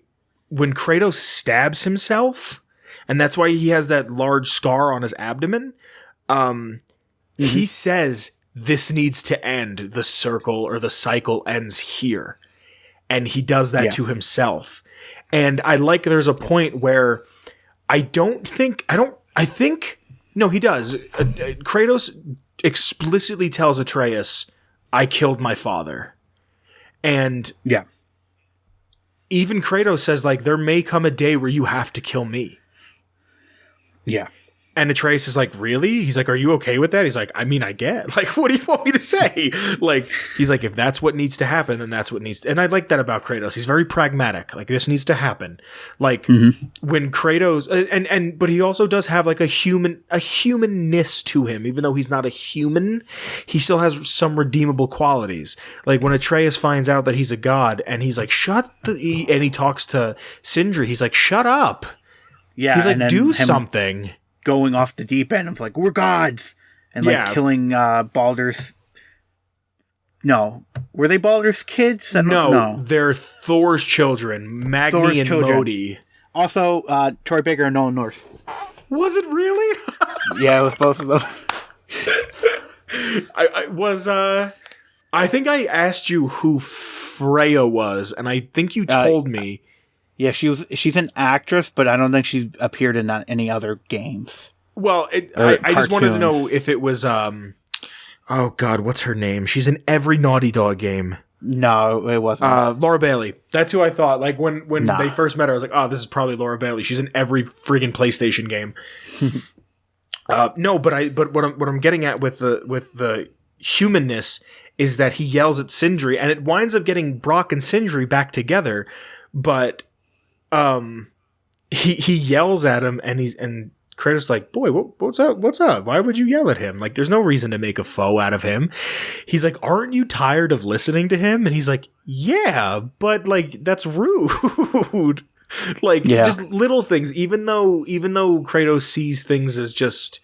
when Kratos stabs himself, and that's why he has that large scar on his abdomen, he says, this needs to end. The circle or the cycle ends here. And he does that to himself. And I like there's a point where no, he does. Kratos explicitly tells Atreus, I killed my father. And even Kratos says, like, there may come a day where you have to kill me. Yeah. And Atreus is like, really? He's like, are you okay with that? He's like, I mean, I get. Like, what do you want me to say? Like, he's like, if that's what needs to happen, then that's what needs to. And I like that about Kratos. He's very pragmatic. Like, this needs to happen. Like, when Kratos, but he also does have like a humanness to him. Even though he's not a human, he still has some redeemable qualities. Like, when Atreus finds out that he's a god, and he's like, and he talks to Sindri, he's like, shut up. Yeah. He's like, do something. Going off the deep end of like, we're gods, and like killing Baldur's. No, were they Baldur's kids? No, they're Thor's children, Magni and Modi. Also, Troy Baker and Nolan North. Was it really? Yeah, it was both of them. I think I asked you who Freya was, and I think you told me. Yeah, she's an actress, but I don't think she's appeared in any other games. Well, I just wanted to know if it was, oh God, what's her name? She's in every Naughty Dog game. No, it wasn't. Laura Bailey. That's who I thought. Like, when they first met her, I was like, oh, this is probably Laura Bailey. She's in every friggin' PlayStation game. No, but what I'm getting at with the humanness is that he yells at Sindri, and it winds up getting Brock and Sindri back together, but he yells at him, and Kratos like, boy, what's up? Why would you yell at him? Like, there's no reason to make a foe out of him. He's like, aren't you tired of listening to him? And he's like, yeah, but like, that's rude. Like, just little things, even though Kratos sees things as just,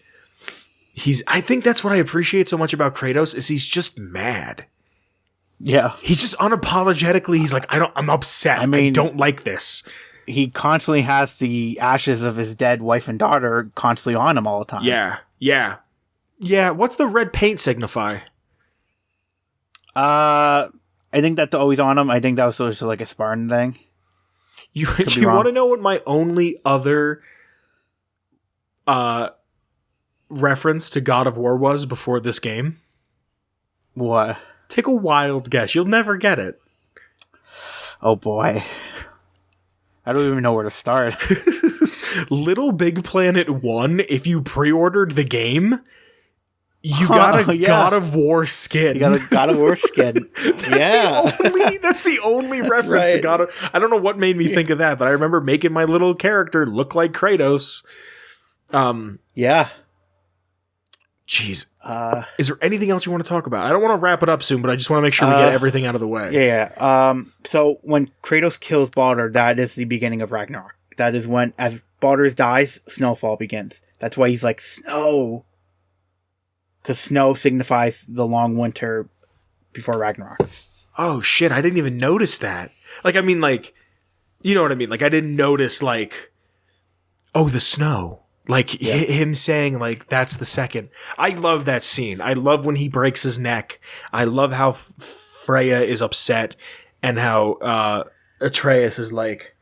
I think that's what I appreciate so much about Kratos is he's just mad. Yeah. He's just unapologetically, he's like, I'm upset. I don't like this. He constantly has the ashes of his dead wife and daughter constantly on him all the time. Yeah. What's the red paint signify? I think that's always on him. I think that was sort of like a Spartan thing. You want to know what my only other reference to God of War was before this game? What? Take a wild guess. You'll never get it. Oh boy. I don't even know where to start. Little Big Planet 1, if you pre-ordered the game, you got a God of War skin. You got a God of War skin. That's the only reference to God of... I don't know what made me think of that, but I remember making my little character look like Kratos. Yeah. Jeez. Is there anything else you want to talk about? I don't want to wrap it up soon, but I just want to make sure we get everything out of the way. Yeah. So when Kratos kills Baldur, that is the beginning of Ragnarok. That is when, as Baldur dies, snowfall begins. That's why he's like, snow. Because snow signifies the long winter before Ragnarok. Oh, shit. I didn't even notice that. Like, I mean, like, you know what I mean? Like, I didn't notice, like, oh, the snow. Like, him saying, like, that's the second. I love that scene. I love when he breaks his neck. I love how Freya is upset and how Atreus is like,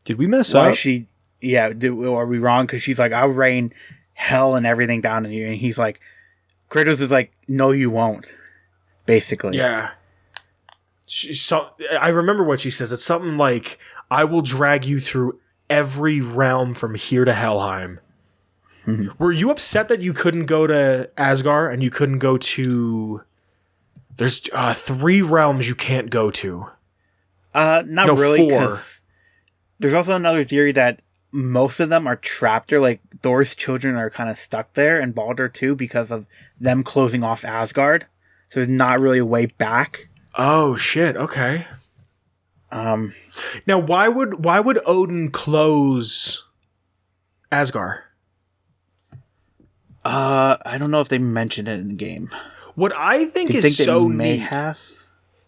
did we mess up? Are we wrong? Because she's like, I'll rain hell and everything down on you. And he's like, Kratos is like, no, you won't. Basically. Yeah. I remember what she says. It's something like, I will drag you through every realm from here to Helheim. Mm-hmm. Were you upset that you couldn't go to Asgard and you couldn't go to... There's 3 realms you can't go to. Not really, 4. There's also another theory that most of them are trapped there. Like, Thor's children are kind of stuck there, and Baldur too, because of them closing off Asgard. So there's not really a way back. Oh, shit. Okay. Now, why would Odin close Asgard? I don't know if they mentioned it in the game. What I think is so neat.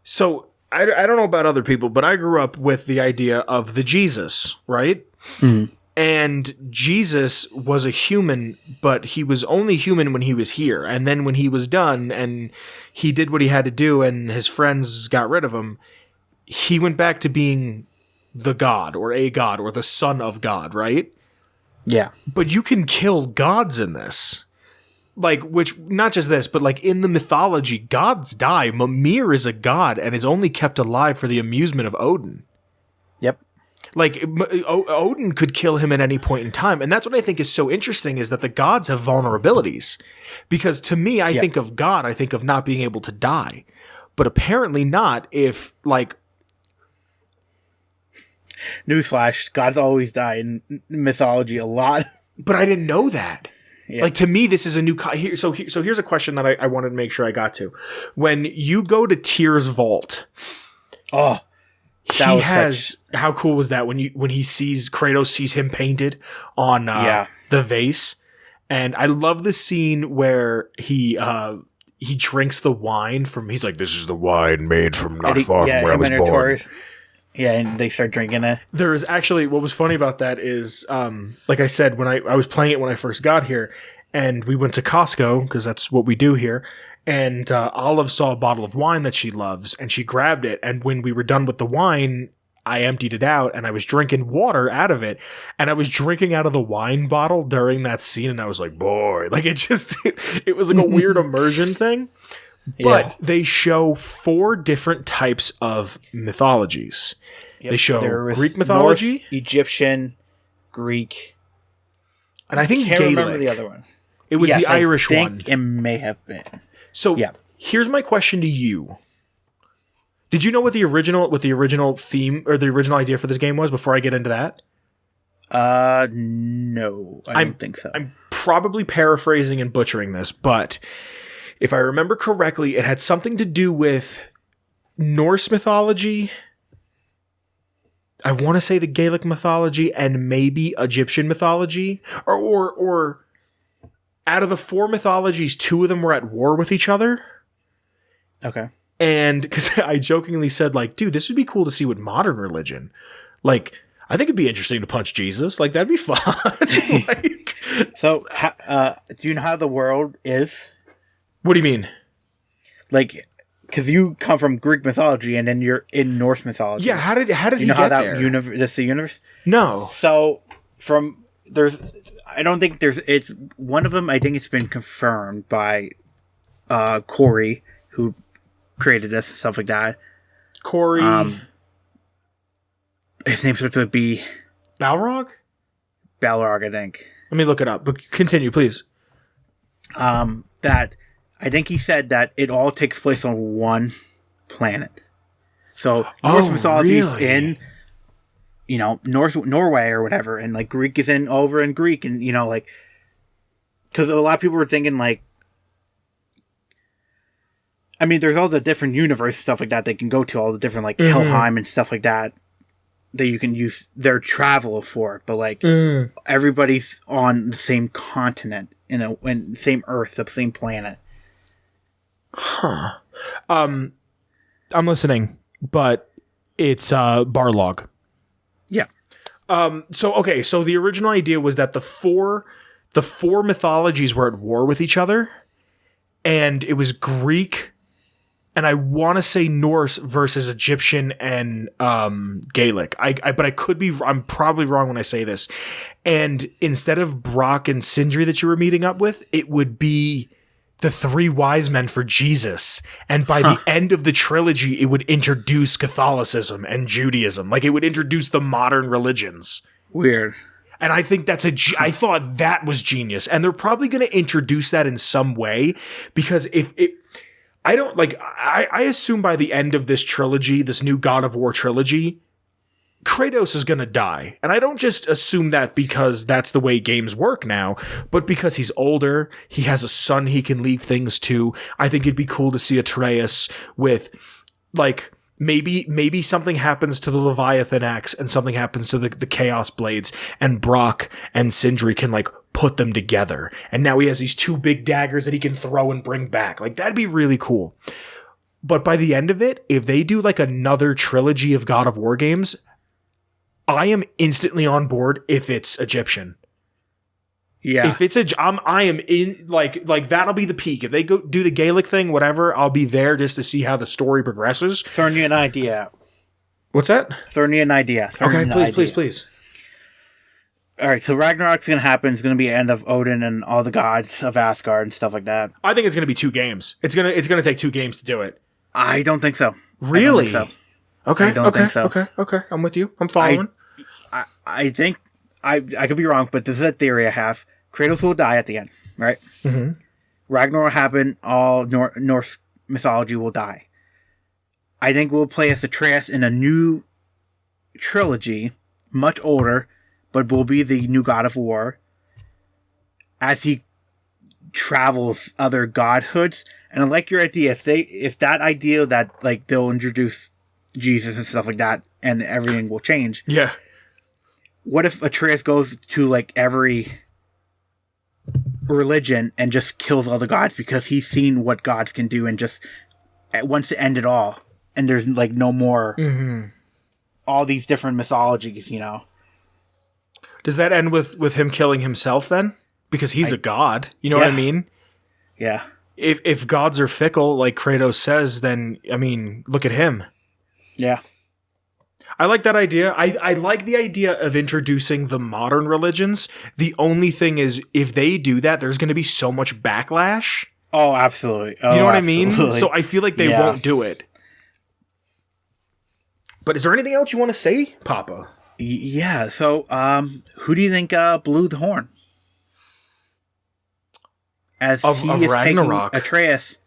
So I don't know about other people, but I grew up with the idea of the Jesus, right? Mm-hmm. And Jesus was a human, but he was only human when he was here. And then when he was done and he did what he had to do and his friends got rid of him, he went back to being the God or the son of God, right? Yeah. But you can kill gods in this. Like, which, not just this, but like in the mythology, gods die. Mimir is a god and is only kept alive for the amusement of Odin. Yep. Like, Odin could kill him at any point in time. And that's what I think is so interesting, is that the gods have vulnerabilities. Because to me, I think of God, I think of not being able to die. But apparently not if, like... Newsflash, gods always die in mythology a lot. But I didn't know that. Yeah. Like, to me, this is a new... So here's a question that I wanted to make sure I got to. When you go to Tyr's vault... Oh... How cool was that when Kratos sees him painted on the vase? And I love the scene where he drinks the wine from... He's like, this is the wine made from not far from where I was born. Yeah, and they start drinking it. There is actually... What was funny about that is, like I said, when I was playing it when I first got here, and we went to Costco, because that's what we do here, and Olive saw a bottle of wine that she loves, and she grabbed it, and when we were done with the wine, I emptied it out, and I was drinking water out of it, and I was drinking out of the wine bottle during that scene, and I was like, boy, like it was like a weird immersion thing. But they show 4 different types of mythologies. Yep. They show Greek mythology, Norse, Egyptian, Greek, and I think can't Gaelic. Remember the other one. It was the Irish one. It may have been. So here's my question to you. Did you know what the original theme or the original idea for this game was before I get into that? No. I don't think so. I'm probably paraphrasing and butchering this, but if I remember correctly, it had something to do with Norse mythology. I want to say the Gaelic mythology and maybe Egyptian mythology, or out of the 4 mythologies, 2 of them were at war with each other. Okay. And because I jokingly said, like, dude, this would be cool to see with modern religion. Like, I think it'd be interesting to punch Jesus. Like, that'd be fun. Like, so, do you know how the world is? What do you mean? Like, because you come from Greek mythology and then you're in Norse mythology. Yeah, how did he get how that there? That's the universe? No. So, I don't think it's one of them. I think it's been confirmed by Corey, who created this and stuff like that. Corey. His name starts with B. Balrog, I think. Let me look it up. But continue, please. That I think he said that it all takes place on one planet. So Norse mythology is in, Norway or whatever, and like Greek is over in Greek, and like, because a lot of people were thinking like I mean, there's all the different universe stuff like that they can go to, all the different, like, Helheim and stuff like that you can use their travel for. But, like, everybody's on the same continent, in same Earth, the same planet. Huh. I'm listening, but it's Barlog. Yeah. So the original idea was that the four mythologies were at war with each other, and it was Greek, and I want to say Norse versus Egyptian and Gaelic. But I could be. I'm probably wrong when I say this. And instead of Brock and Sindri that you were meeting up with, it would be the three wise men for Jesus. And by the end of the trilogy, it would introduce Catholicism and Judaism. Like, it would introduce the modern religions. Weird. And I think I thought that was genius. And they're probably going to introduce that in some way, because I assume by the end of this trilogy, this new God of War trilogy, Kratos is going to die. And I don't just assume that because that's the way games work now, but because he's older, he has a son he can leave things to. I think it'd be cool to see Atreus with, like, maybe something happens to the Leviathan axe and something happens to the Chaos Blades, and Brock and Sindri can, like, put them together. And now he has these two big daggers that he can throw and bring back. Like, that'd be really cool. But by the end of it, if they do, like, another trilogy of God of War games, I am instantly on board if it's Egyptian. Yeah. If it's I am in, like that'll be the peak. If they go do the Gaelic thing, whatever, I'll be there just to see how the story progresses. Throwing you an idea. What's that? Throwing you an idea. Okay, please. All right, so Ragnarok's going to happen. It's going to be the end of Odin and all the gods of Asgard and stuff like that. I think it's going to be 2 games. It's going to take 2 games to do it. I don't think so. Really? I don't think so. Okay. I don't think so. Okay. I'm with you. I'm following. I think I could be wrong, but this is a theory I have. Kratos will die at the end, right? Mm-hmm. Ragnarok will happen. All Norse mythology will die. I think we'll play as Atreus in a new trilogy, much older, but will be the new God of War as he travels other godhoods. And I like your idea. If that idea that, like, they'll introduce Jesus and stuff like that, and everything will change. Yeah. What if Atreus goes to, like, every religion and just kills all the gods because he's seen what gods can do and just wants to end it all, and there's, like, no more all these different mythologies, you know? Does that end with him killing himself then? Because he's a god. You know what I mean? Yeah. If gods are fickle, like Kratos says, then, I mean, look at him. Yeah. I like that idea. I like the idea of introducing the modern religions. The only thing is, if they do that, there's going to be so much backlash. Oh, absolutely. You know what I mean? So I feel like they won't do it. But is there anything else you want to say, Poppa? Yeah. So, who do you think blew the horn? As he is Ragnarok. taking Atreus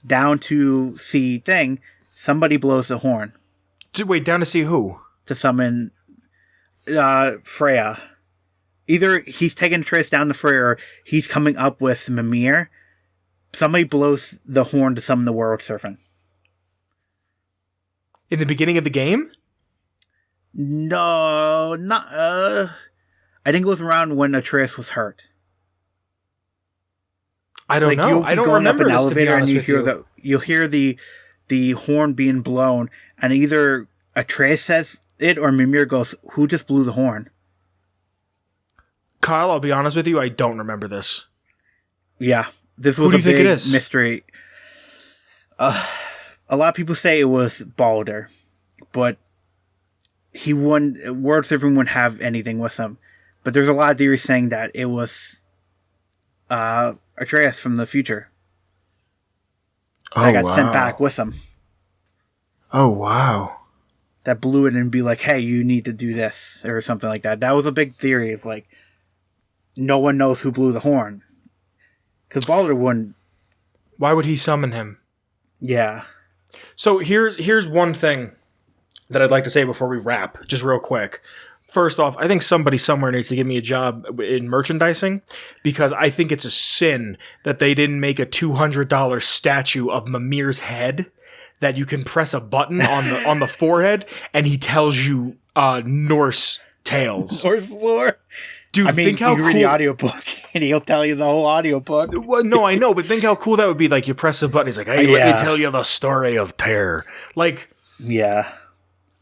down to see Thing, somebody blows the horn. Wait, down to see who? To summon Freya. Either he's taking Atreus down to Freya, or he's coming up with Mimir. Somebody blows the horn to summon the World Serpent. In the beginning of the game? No, not. I think it was around when Atreus was hurt. I don't know. I don't remember up an this, elevator, and you you'll hear the horn being blown, and either Atreus says it or Mimir goes, "Who just blew the horn?" Kyle, I'll be honest with you, I don't remember this. Yeah, this was Who do you think it big is? mystery. A lot of people say it was Balder, but he wouldn't. World Serpent wouldn't have anything with him. But there's a lot of theories saying that it was Atreus from the future. That got sent back with him. Oh, wow. That blew it and be like, hey, you need to do this, or something like that. That was a big theory of, like, no one knows who blew the horn. Because Balder wouldn't. Why would he summon him? Yeah. So here's one thing that I'd like to say before we wrap, just real quick. First off, I think somebody somewhere needs to give me a job in merchandising, because I think it's a sin that they didn't make a $200 statue of Mimir's head that you can press a button on the forehead and he tells you Norse tales. Norse lore. Dude, think how you cool. Read the audiobook and he'll tell you the whole audiobook. Well, no, I know, but think how cool that would be. Like, you press a button, he's like, hey, let me tell you the story of Tyr. Like, yeah.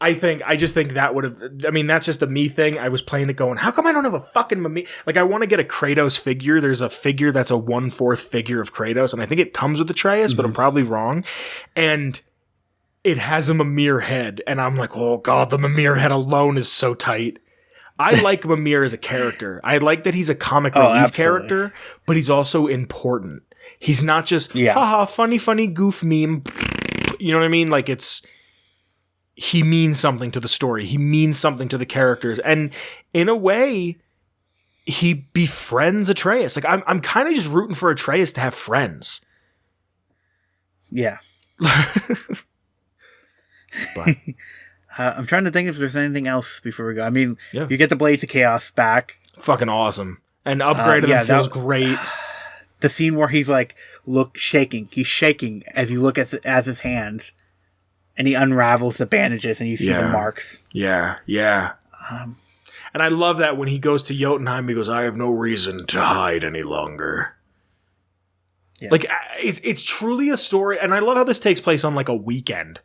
I just think that would have, I mean, that's just a me thing. I was playing it going, how come I don't have a fucking Mimir? Like, I want to get a Kratos figure. There's a figure that's a 1/4 figure of Kratos, and I think it comes with Atreus, but I'm probably wrong. And it has a Mimir head, and I'm like, oh god, the Mimir head alone is so tight. I like Mimir as a character. I like that he's a comic relief character, but he's also important. He's not just, haha, funny goof meme. You know what I mean? Like, he means something to the story. He means something to the characters. And in a way, he befriends Atreus. Like, I'm kind of just rooting for Atreus to have friends. Yeah. But I'm trying to think if there's anything else before we go. I mean, you get the Blades of Chaos back. Fucking awesome. And upgraded them feels great. The scene where he's like, shaking. He's shaking as you look at his hands. And he unravels the bandages and you see the marks. Yeah. And I love that when he goes to Jotunheim, he goes, I have no reason to hide any longer. Yeah. Like, it's truly a story. And I love how this takes place on like a weekend.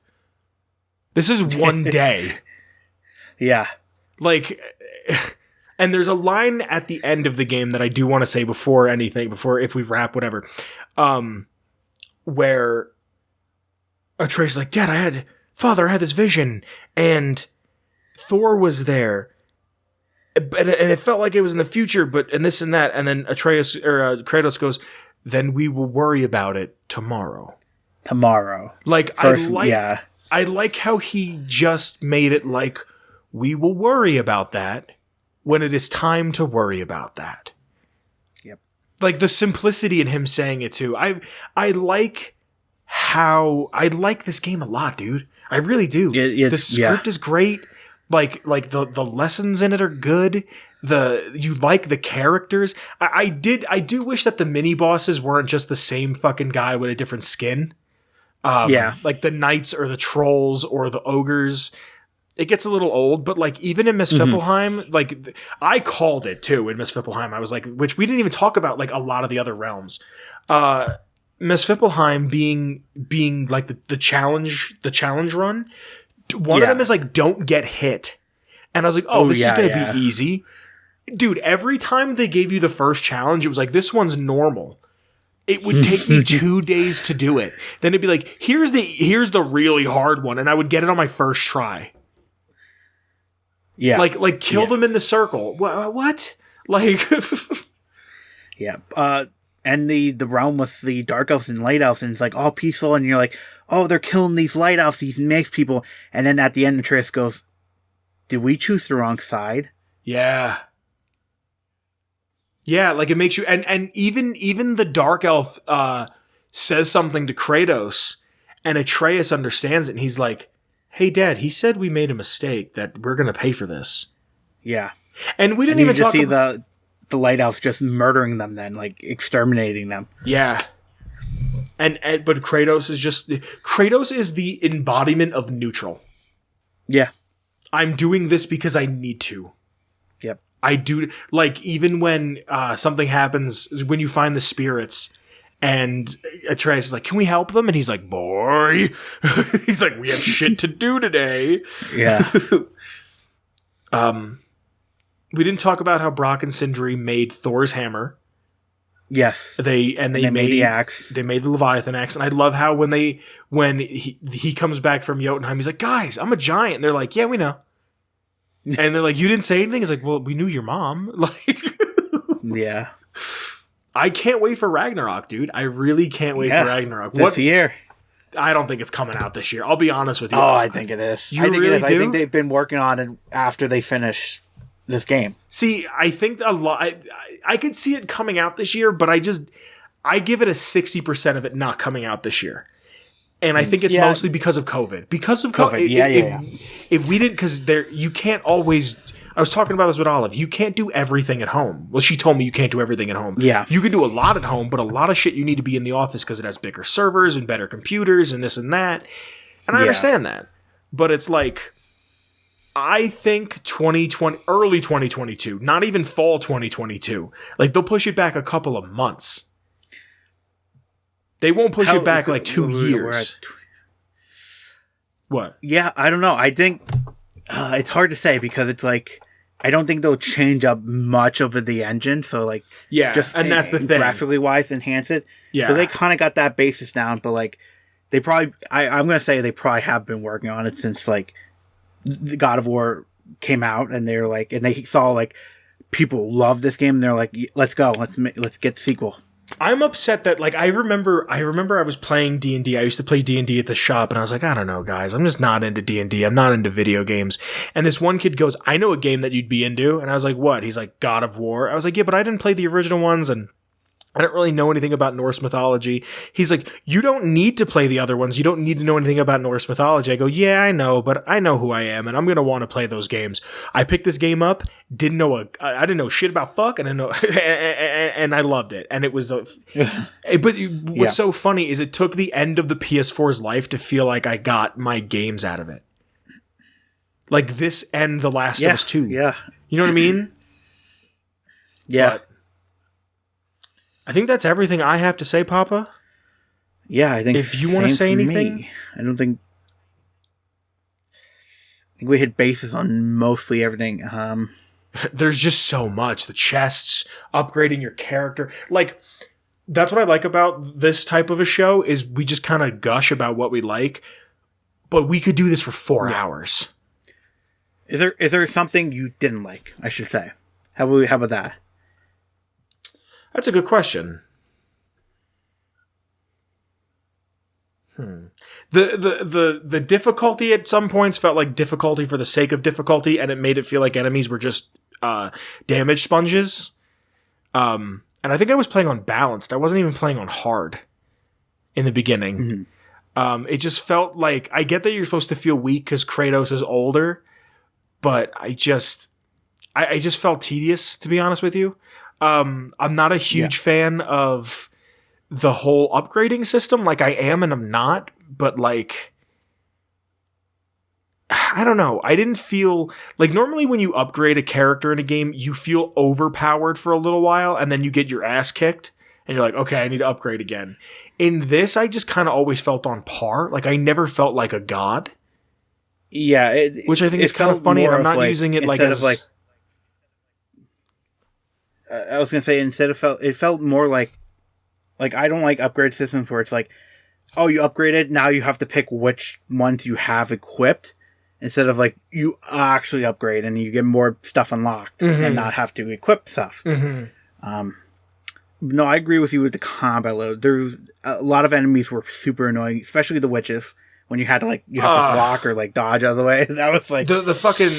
This is one day. Yeah. Like, and there's a line at the end of the game that I do want to say before if we wrap, whatever, where Atreus is like, Father, I had this vision, and Thor was there, and it felt like it was in the future, and this and that, and then Kratos goes, then we will worry about it tomorrow. Like, I like how he just made it like, we will worry about that when it is time to worry about that. Yep. Like, the simplicity in him saying it too. I like this game a lot, dude. I really do. The script is great. Like the lessons in it are good. You like the characters. I do wish that the mini bosses weren't just the same fucking guy with a different skin. Like the knights or the trolls or the ogres. It gets a little old, but like even in Miss Fippelheim, like I called it too in Miss Fippelheim. I was like, which we didn't even talk about like a lot of the other realms. Miss Fippelheim being like the challenge run. One of them is like, don't get hit. And I was like, this is going to be easy. Dude, every time they gave you the first challenge, it was like, this one's normal. It would take me 2 days to do it. Then it'd be like, here's the really hard one. And I would get it on my first try. Yeah. Like kill them in the circle. What? Like, yeah. And the realm with the dark elves and light elves, and it's like all peaceful, and you're like, oh, they're killing these light elves, these nice people. And then at the end, Atreus goes, did we choose the wrong side? Yeah. Yeah, like it makes you, and even the dark elf says something to Kratos, and Atreus understands it, and he's like, hey, Dad, he said we made a mistake, that we're going to pay for this. Yeah. And we didn't even talk about the light elves just murdering them then, like exterminating them. Yeah. But Kratos is the embodiment of neutral. Yeah. I'm doing this because I need to. Yep. I do, like, even when something happens, when you find the spirits, and Atreus is like, can we help them? And he's like, boy. He's like, we have shit to do today. Yeah. We didn't talk about how Brock and Sindri made Thor's hammer. Yes. They made the axe. They made the Leviathan axe. And I love how when he comes back from Jotunheim, he's like, guys, I'm a giant. And they're like, yeah, we know. And they're like, you didn't say anything? He's like, well, we knew your mom. Like, yeah. I can't wait for Ragnarok, dude. I really can't wait for Ragnarok. This year. I don't think it's coming out this year. I'll be honest with you. Oh, I think it is. You really do? I think they've been working on it after they finish this game. See, I think a lot. I could see it coming out this year, but I give it a 60% of it not coming out this year. And I think it's mostly because of COVID. Because of COVID. Yeah. If we didn't, because you can't always. I was talking about this with Olive. You can't do everything at home. Well, she told me you can't do everything at home. Yeah. You can do a lot at home, but a lot of shit you need to be in the office because it has bigger servers and better computers and this and that. And I understand that. But it's like, I think 2020, early 2022, not even fall 2022. Like, they'll push it back a couple of months. They won't push it back like 2 years. What? Yeah, I don't know. I think it's hard to say because it's like, I don't think they'll change up much over the engine. So like, just and that's the thing. Graphically wise, enhance it. Yeah. So they kind of got that basis down, but like, they probably, I'm going to say they probably have been working on it since like the God of War came out, and they're like, and they saw like people love this game, and they're like, let's go, let's get the sequel. I'm upset that, like, I remember I was playing D&D. I used to play D&D at the shop, and I was like, I don't know, guys. I'm just not into D&D. I'm not into video games. And this one kid goes, I know a game that you'd be into. And I was like, what? He's like, God of War. I was like, yeah, but I didn't play the original ones, and I don't really know anything about Norse mythology. He's like, you don't need to play the other ones. You don't need to know anything about Norse mythology. I go, yeah, I know, but I know who I am, and I'm going to want to play those games. I picked this game up, I didn't know shit about fuck, and I know, and I loved it. And it was, but what's so funny is it took the end of the PS4's life to feel like I got my games out of it. Like this and The Last of Us 2. Yeah. You know what I mean? Yeah. But I think that's everything I have to say, Poppa. Yeah, I think if you want to say anything, I don't think. I think we hit bases on mostly everything. There's just so much. The chests, upgrading your character. Like, that's what I like about this type of a show is we just kind of gush about what we like, but we could do this for 4 hours. Is there something you didn't like? I should say. How about that? That's a good question. The difficulty at some points felt like difficulty for the sake of difficulty, and it made it feel like enemies were just damage sponges. And I think I was playing on balanced. I wasn't even playing on hard in the beginning. Mm-hmm. It just felt like, I get that you're supposed to feel weak because Kratos is older, but I just felt tedious, to be honest with you. I'm not a huge fan of the whole upgrading system. Like, I am and I'm not, but like, I don't know. I didn't feel like, normally when you upgrade a character in a game, you feel overpowered for a little while and then you get your ass kicked and you're like, okay, I need to upgrade again. In this, I just kind of always felt on par. Like, I never felt like a god. Yeah. Which I think is kind of funny, and I'm not using it like as... like, I was gonna say, it felt more like I don't like upgrade systems where it's like, oh, you upgraded, now you have to pick which ones you have equipped, instead of like you actually upgrade and you get more stuff unlocked and not have to equip stuff. Mm-hmm. No, I agree with you with the combat load. There's a lot of enemies were super annoying, especially the witches. When you had to like, you have to block or like dodge out of the way. That was like the fucking,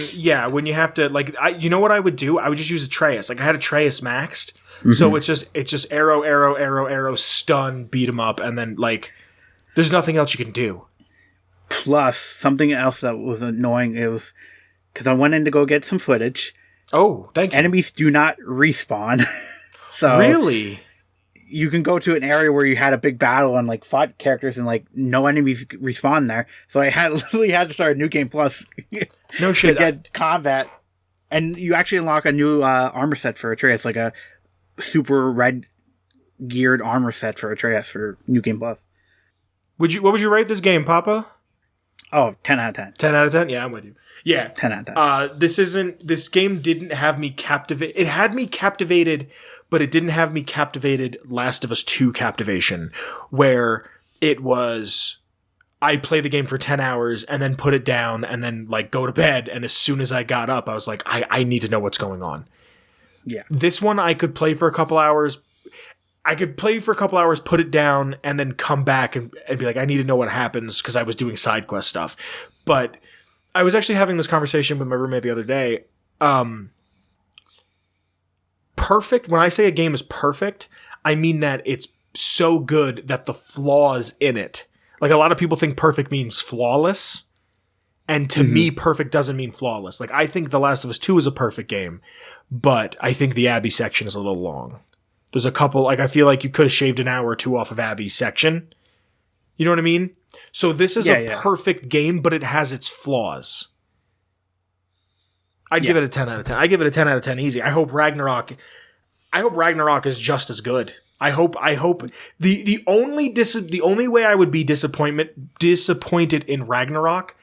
when you have to like, you know what I would do? I would just use Atreus. Like, I had Atreus maxed. Mm-hmm. So it's just arrow, stun, beat him up. And then like, there's nothing else you can do. Plus something else that was annoying. It was because I went in to go get some footage. Oh, thank you. Enemies do not respawn. So really? You can go to an area where you had a big battle and like fought characters and like no enemies respawn there. So I literally had to start a new game plus no shit to get combat. And you actually unlock a new armor set for Atreus, like a super red geared armor set for Atreus for New Game Plus. What would you rate this game, Poppa? Oh, 10 out of 10. 10 out of 10? Yeah, I'm with you. Yeah. 10 out of 10. This game didn't have me captivated. It had me captivated, but it didn't have me captivated Last of Us 2 captivation, where it was, I play the game for 10 hours and then put it down and then like go to bed. And as soon as I got up, I was like, I need to know what's going on. Yeah. This one I could play for a couple hours. Put it down, and then come back and be like, I need to know what happens because I was doing side quest stuff. But I was actually having this conversation with my roommate the other day. Perfect. When I say a game is perfect, I mean that it's so good that the flaws in it, like a lot of people think perfect means flawless. And to me, perfect doesn't mean flawless. Like, I think The Last of Us 2 is a perfect game, but I think the Abby section is a little long. There's a couple, like, I feel like you could have shaved an hour or two off of Abby's section. You know what I mean? So this is a perfect game, but it has its flaws. I'd give it a 10 out of 10. I give it a 10 out of 10 easy. I hope Ragnarok is just as good. I hope the only way I would be disappointed in Ragnarok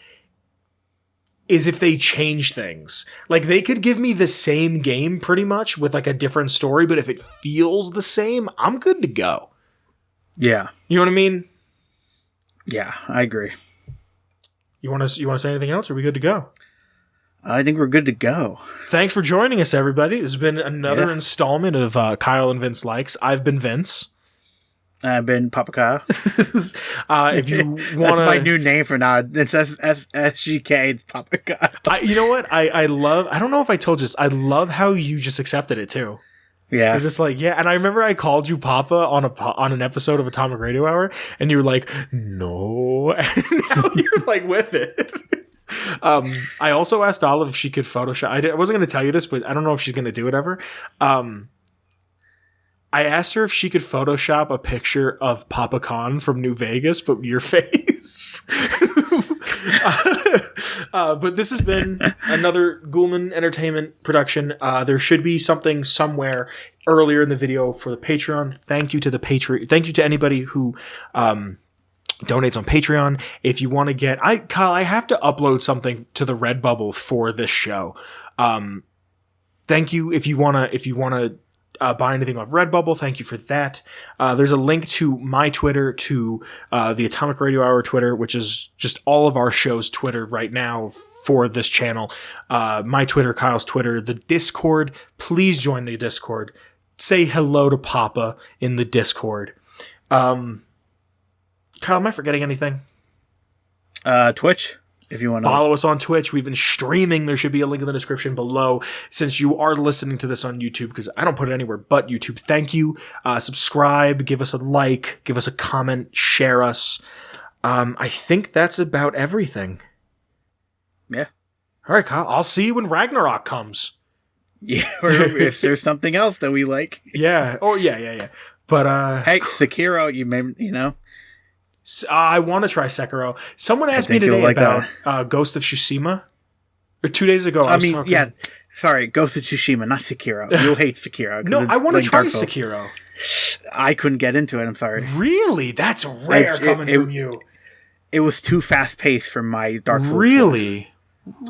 is if they change things. Like, they could give me the same game pretty much with like a different story, but if it feels the same, I'm good to go. Yeah. You know what I mean? Yeah, I agree. You want to say anything else? Or are we good to go? I think we're good to go. Thanks for joining us, everybody. This has been another installment of Kyle and Vince Likes. I've been Vince. I've been Poppa Kyle. If you want to... That's my new name for now. It's SGK. It's Poppa Kyle. You know what? I love... I don't know if I told you this. I love how you just accepted it, too. Yeah. You're just like, yeah. And I remember I called you Papa on an episode of Atomic Radio Hour, and you were like, no. And now you're like with it. I also asked Olive if she could Photoshop. I wasn't going to tell you this, but I don't know if she's going to do it ever. I asked her if she could Photoshop a picture of Papa Khan from New Vegas, but your face. But this has been another Ghoulman Entertainment production. There should be something somewhere earlier in the video for the Patreon. Thank you to the Patreon. Thank you to anybody who donates on Patreon. If you want to get, Kyle, I have to upload something to the Redbubble for this show. Thank you. If you wanna buy anything off Redbubble, thank you for that. There's a link to my Twitter, to the Atomic Radio Hour Twitter, which is just all of our show's Twitter right now for this channel. My Twitter, Kyle's Twitter, the Discord. Please join the Discord. Say hello to Papa in the Discord. Kyle, am I forgetting anything? Twitch, if you want to follow us on Twitch. We've been streaming. There should be a link in the description below. Since you are listening to this on YouTube, because I don't put it anywhere but YouTube. Thank you. Subscribe, give us a like, give us a comment, share us. I think that's about everything. Yeah. All right, Kyle. I'll see you when Ragnarok comes. Yeah, or if there's something else that we like. Yeah. Oh, yeah. But hey, Sekiro, you know. I want to try Sekiro. Someone asked me today about Ghost of Tsushima. Or 2 days ago, I was talking... yeah. Sorry, Ghost of Tsushima, not Sekiro. You'll hate Sekiro. No, I want to try Sekiro. I couldn't get into it, I'm sorry. Really? That's rare coming from you. It was too fast-paced for my Dark Souls. Really?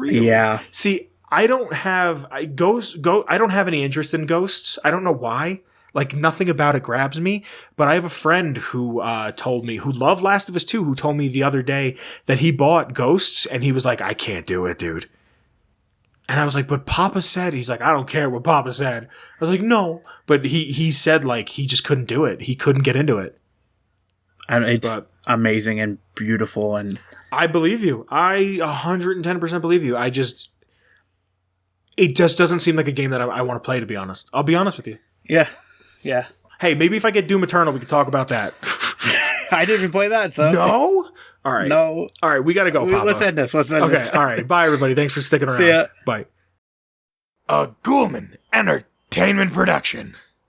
Yeah. See, I don't have... I don't have any interest in ghosts. I don't know why. Like, nothing about it grabs me, but I have a friend who told me, who loved Last of Us 2, who told me the other day that he bought Ghosts, and he was like, I can't do it, dude. And I was like, but Papa said, he's like, I don't care what Papa said. I was like, no. But he said, like, he just couldn't do it. He couldn't get into it. And it's amazing and beautiful. And I believe you. I 110% believe you. It just doesn't seem like a game that I want to play, to be honest. I'll be honest with you. Yeah. Yeah. Hey, maybe if I get Doom Eternal, we can talk about that. I didn't even play that, so. No? All right. No. All right, we got to go, Papa. Let's end this. Okay, all right. Bye, everybody. Thanks for sticking around. See ya. Bye. A Ghoulman Entertainment production.